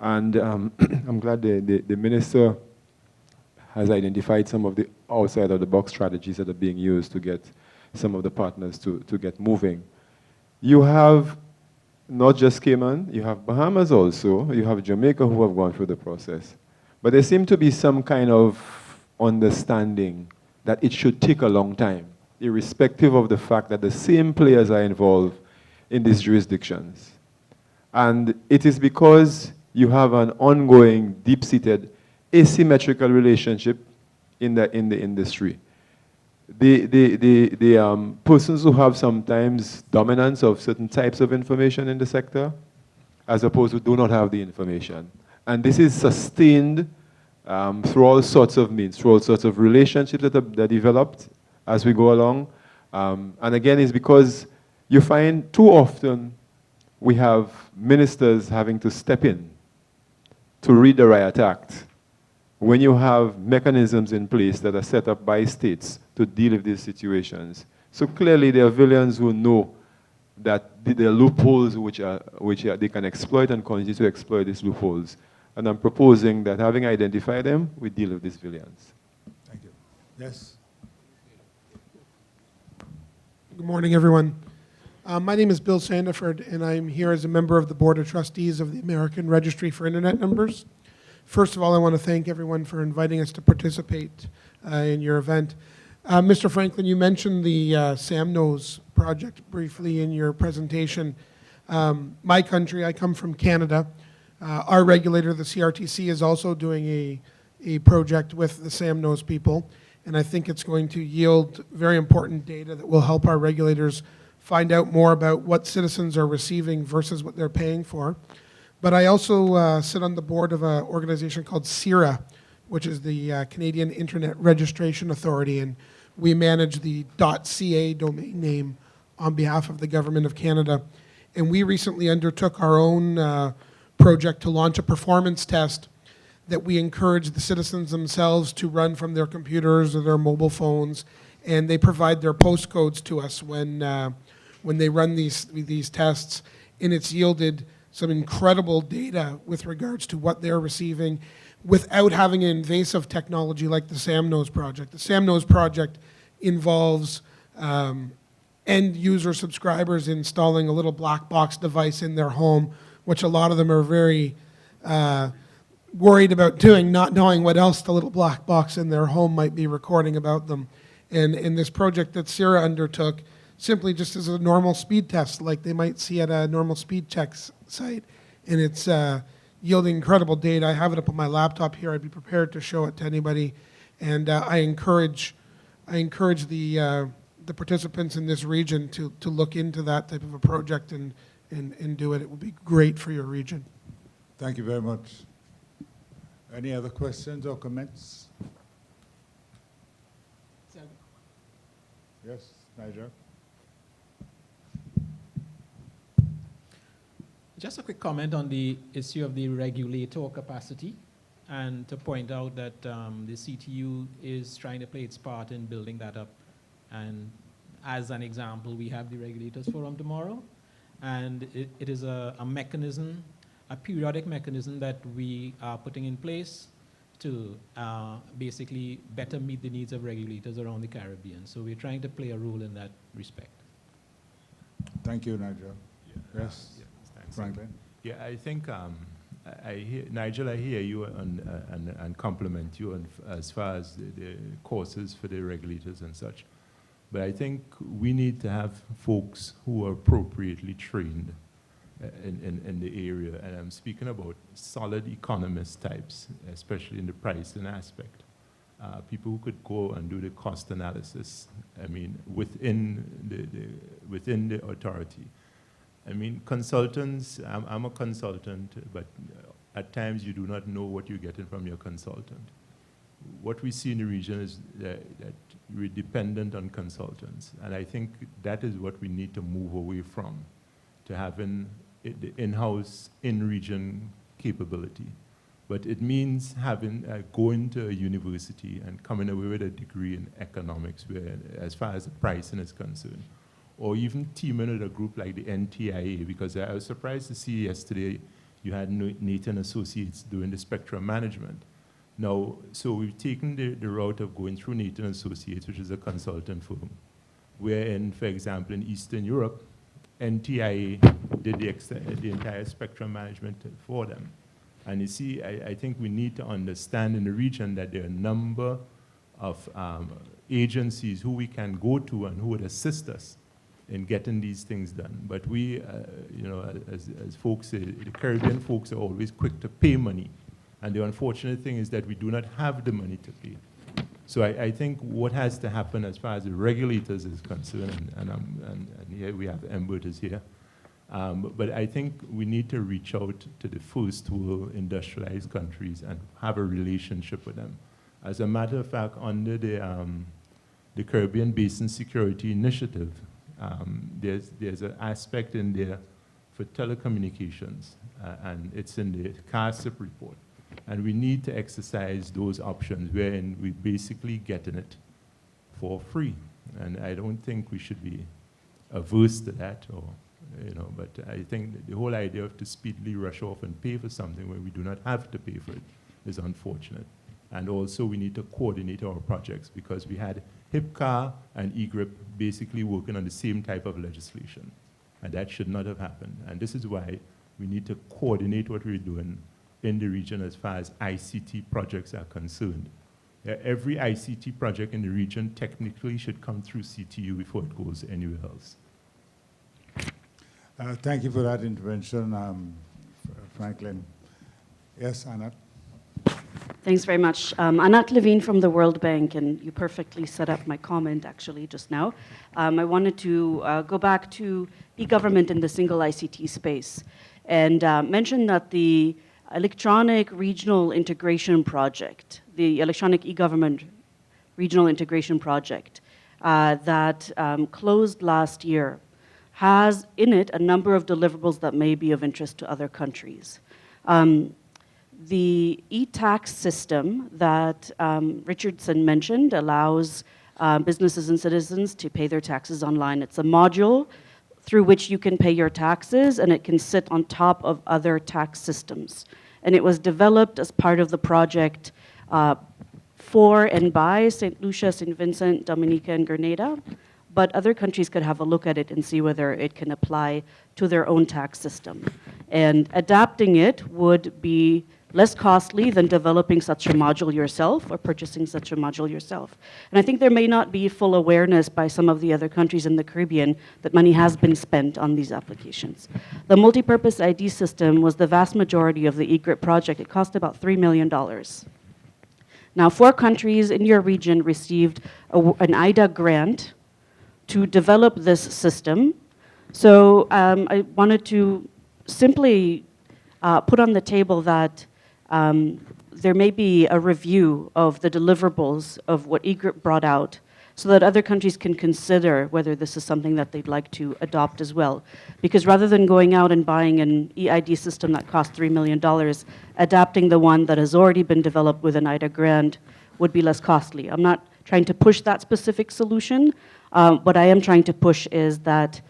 and I'm glad the minister has identified some of the outside-of-the-box strategies that are being used to get some of the partners to get moving. You have not just Cayman, you have Bahamas also, you have Jamaica who have gone through the process. But there seems to be some kind of understanding that it should take a long time, irrespective of the fact that the same players are involved in these jurisdictions. And it is because you have an ongoing, deep-seated, asymmetrical relationship in the industry. The persons who have sometimes dominance of certain types of information in the sector, as opposed to do not have the information. And this is sustained through all sorts of means, through all sorts of relationships that are developed as we go along. And again, it's because you find too often we have ministers having to step in to read the riot act when you have mechanisms in place that are set up by states to deal with these situations. So clearly there are villains who know that there are loopholes which they can exploit and continue to exploit these loopholes. And I'm proposing that having identified them, we deal with these villains. Thank you. Yes? Good morning, everyone. My name is Bill Sandiford, and I'm here as a member of the Board of Trustees of the American Registry for Internet Numbers. First of all, I want to thank everyone for inviting us to participate in your event. Mr. Franklin, you mentioned the SAMNOS project briefly in your presentation. My country, I come from Canada. Our regulator, the CRTC, is also doing a project with the SAMNOS people, and I think it's going to yield very important data that will help our regulators find out more about what citizens are receiving versus what they're paying for. But I also sit on the board of an organization called CIRA, which is the Canadian Internet Registration Authority, and we manage the .ca domain name on behalf of the Government of Canada. And we recently undertook our own project to launch a performance test that we encourage the citizens themselves to run from their computers or their mobile phones, and they provide their postcodes to us when they run these tests, and it's yielded some incredible data with regards to what they're receiving without having an invasive technology like the SAMNOS project. The SAMNOS project involves end user subscribers installing a little black box device in their home, which a lot of them are very worried about doing, not knowing what else the little black box in their home might be recording about them. And in this project that CIRA undertook, simply just as a normal speed test like they might see at a normal speed checks site. And it's yielding incredible data. I have it up on my laptop here. I'd be prepared to show it to anybody. And I encourage the participants in this region to look into that type of a project and do it. It would be great for your region. Thank you very much. Any other questions or comments? Yes, Nigel? Just a quick comment on the issue of the regulator capacity, and to point out that the CTU is trying to play its part in building that up. And as an example, we have the Regulators Forum tomorrow, and it is a mechanism, a periodic mechanism that we are putting in place to basically better meet the needs of regulators around the Caribbean. So we're trying to play a role in that respect. Thank you, Nigel. Yes, Thanks. Franklin? Yeah, I think Nigel, I hear you and compliment you as far as the courses for the regulators and such. But I think we need to have folks who are appropriately trained in the area. And I'm speaking about solid economist types, especially in the pricing aspect. People who could go and do the cost analysis, I mean, within the authority. I mean, consultants, I'm a consultant, but at times you do not know what you're getting from your consultant. What we see in the region is that we're dependent on consultants, and I think that is what we need to move away from, to having the in-house, in-region capability. But it means having, going to a university and coming away with a degree in economics, where, as far as the pricing is concerned, or even teaming with a group like the NTIA, because I was surprised to see yesterday you had Nathan Associates doing the spectrum management. Now, so we've taken the route of going through Nathan Associates, which is a consultant firm, wherein, for example, in Eastern Europe, NTIA did the entire spectrum management for them. And you see, I think we need to understand in the region that there are a number of agencies who we can go to and who would assist us in getting these things done. But we, you know, as folks say, the Caribbean folks are always quick to pay money. And the unfortunate thing is that we do not have the money to pay. So I think what has to happen as far as the regulators is concerned, and here we have Embert is here, but I think we need to reach out to the first world industrialized countries and have a relationship with them. As a matter of fact, under the Caribbean Basin Security Initiative, there's an aspect in there for telecommunications, and it's in the CARSIP report. And we need to exercise those options wherein we're basically getting it for free. And I don't think we should be averse to that, or, you know, but I think that the whole idea of to speedily rush off and pay for something where we do not have to pay for it is unfortunate. And also we need to coordinate our projects, because we had HIPCA and EGRIP basically working on the same type of legislation. And that should not have happened. And this is why we need to coordinate what we're doing in the region as far as ICT projects are concerned. Every ICT project in the region technically should come through CTU before it goes anywhere else. Thank you for that intervention, Franklin. Yes, Anat? Thanks very much. Anat Levine from the World Bank, and you perfectly set up my comment actually just now. I wanted to go back to e-government in the single ICT space and mention that the Electronic Regional Integration Project, the Electronic E-Government Regional Integration Project that closed last year, has in it a number of deliverables that may be of interest to other countries. The e-tax system that Richardson mentioned allows businesses and citizens to pay their taxes online. It's a module through which you can pay your taxes, and it can sit on top of other tax systems. And it was developed as part of the project for and by St. Lucia, St. Vincent, Dominica, and Grenada, but other countries could have a look at it and see whether it can apply to their own tax system. And adapting it would be less costly than developing such a module yourself or purchasing such a module yourself. And I think there may not be full awareness by some of the other countries in the Caribbean that money has been spent on these applications. The multipurpose ID system was the vast majority of the EGRIP project. It cost about $3 million. Now, 4 countries in your region received an IDA grant to develop this system. So I wanted to simply put on the table that there may be a review of the deliverables of what EGRIP brought out so that other countries can consider whether this is something that they'd like to adopt as well. Because rather than going out and buying an EID system that costs $3 million, adapting the one that has already been developed with an IDA grant would be less costly. I'm not trying to push that specific solution. What I am trying to push is that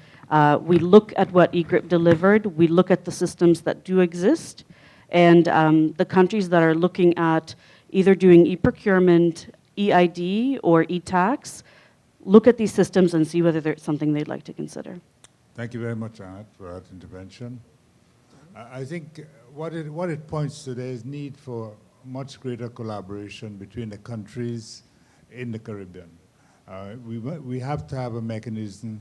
we look at what EGRIP delivered, we look at the systems that do exist, and the countries that are looking at either doing e-procurement, EID, or e-tax, look at these systems and see whether there's something they'd like to consider. Thank you very much, Anat, for that intervention. I think what it points to, there is need for much greater collaboration between the countries in the Caribbean. We have to have a mechanism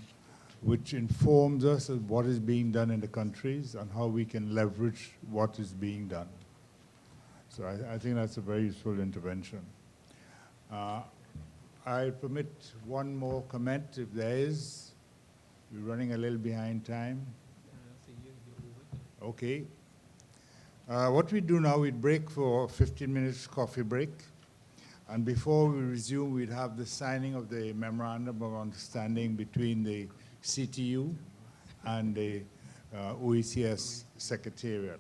which informs us of what is being done in the countries and how we can leverage what is being done. So I think that's a very useful intervention. I permit one more comment if there is. We're running a little behind time. Okay. What we do now, we break for 15 minutes coffee break. And before we resume, we'd have the signing of the Memorandum of Understanding between the CTU and the OECS Secretariat.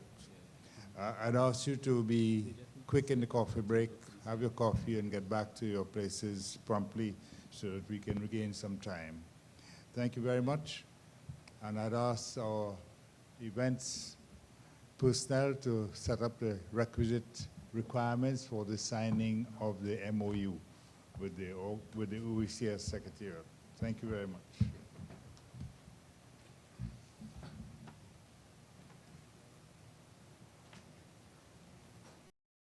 I'd ask you to be quick in the coffee break, have your coffee and get back to your places promptly so that we can regain some time. Thank you very much. And I'd ask our events personnel to set up the requisite requirements for the signing of the MOU with the OECS Secretariat. Thank you very much.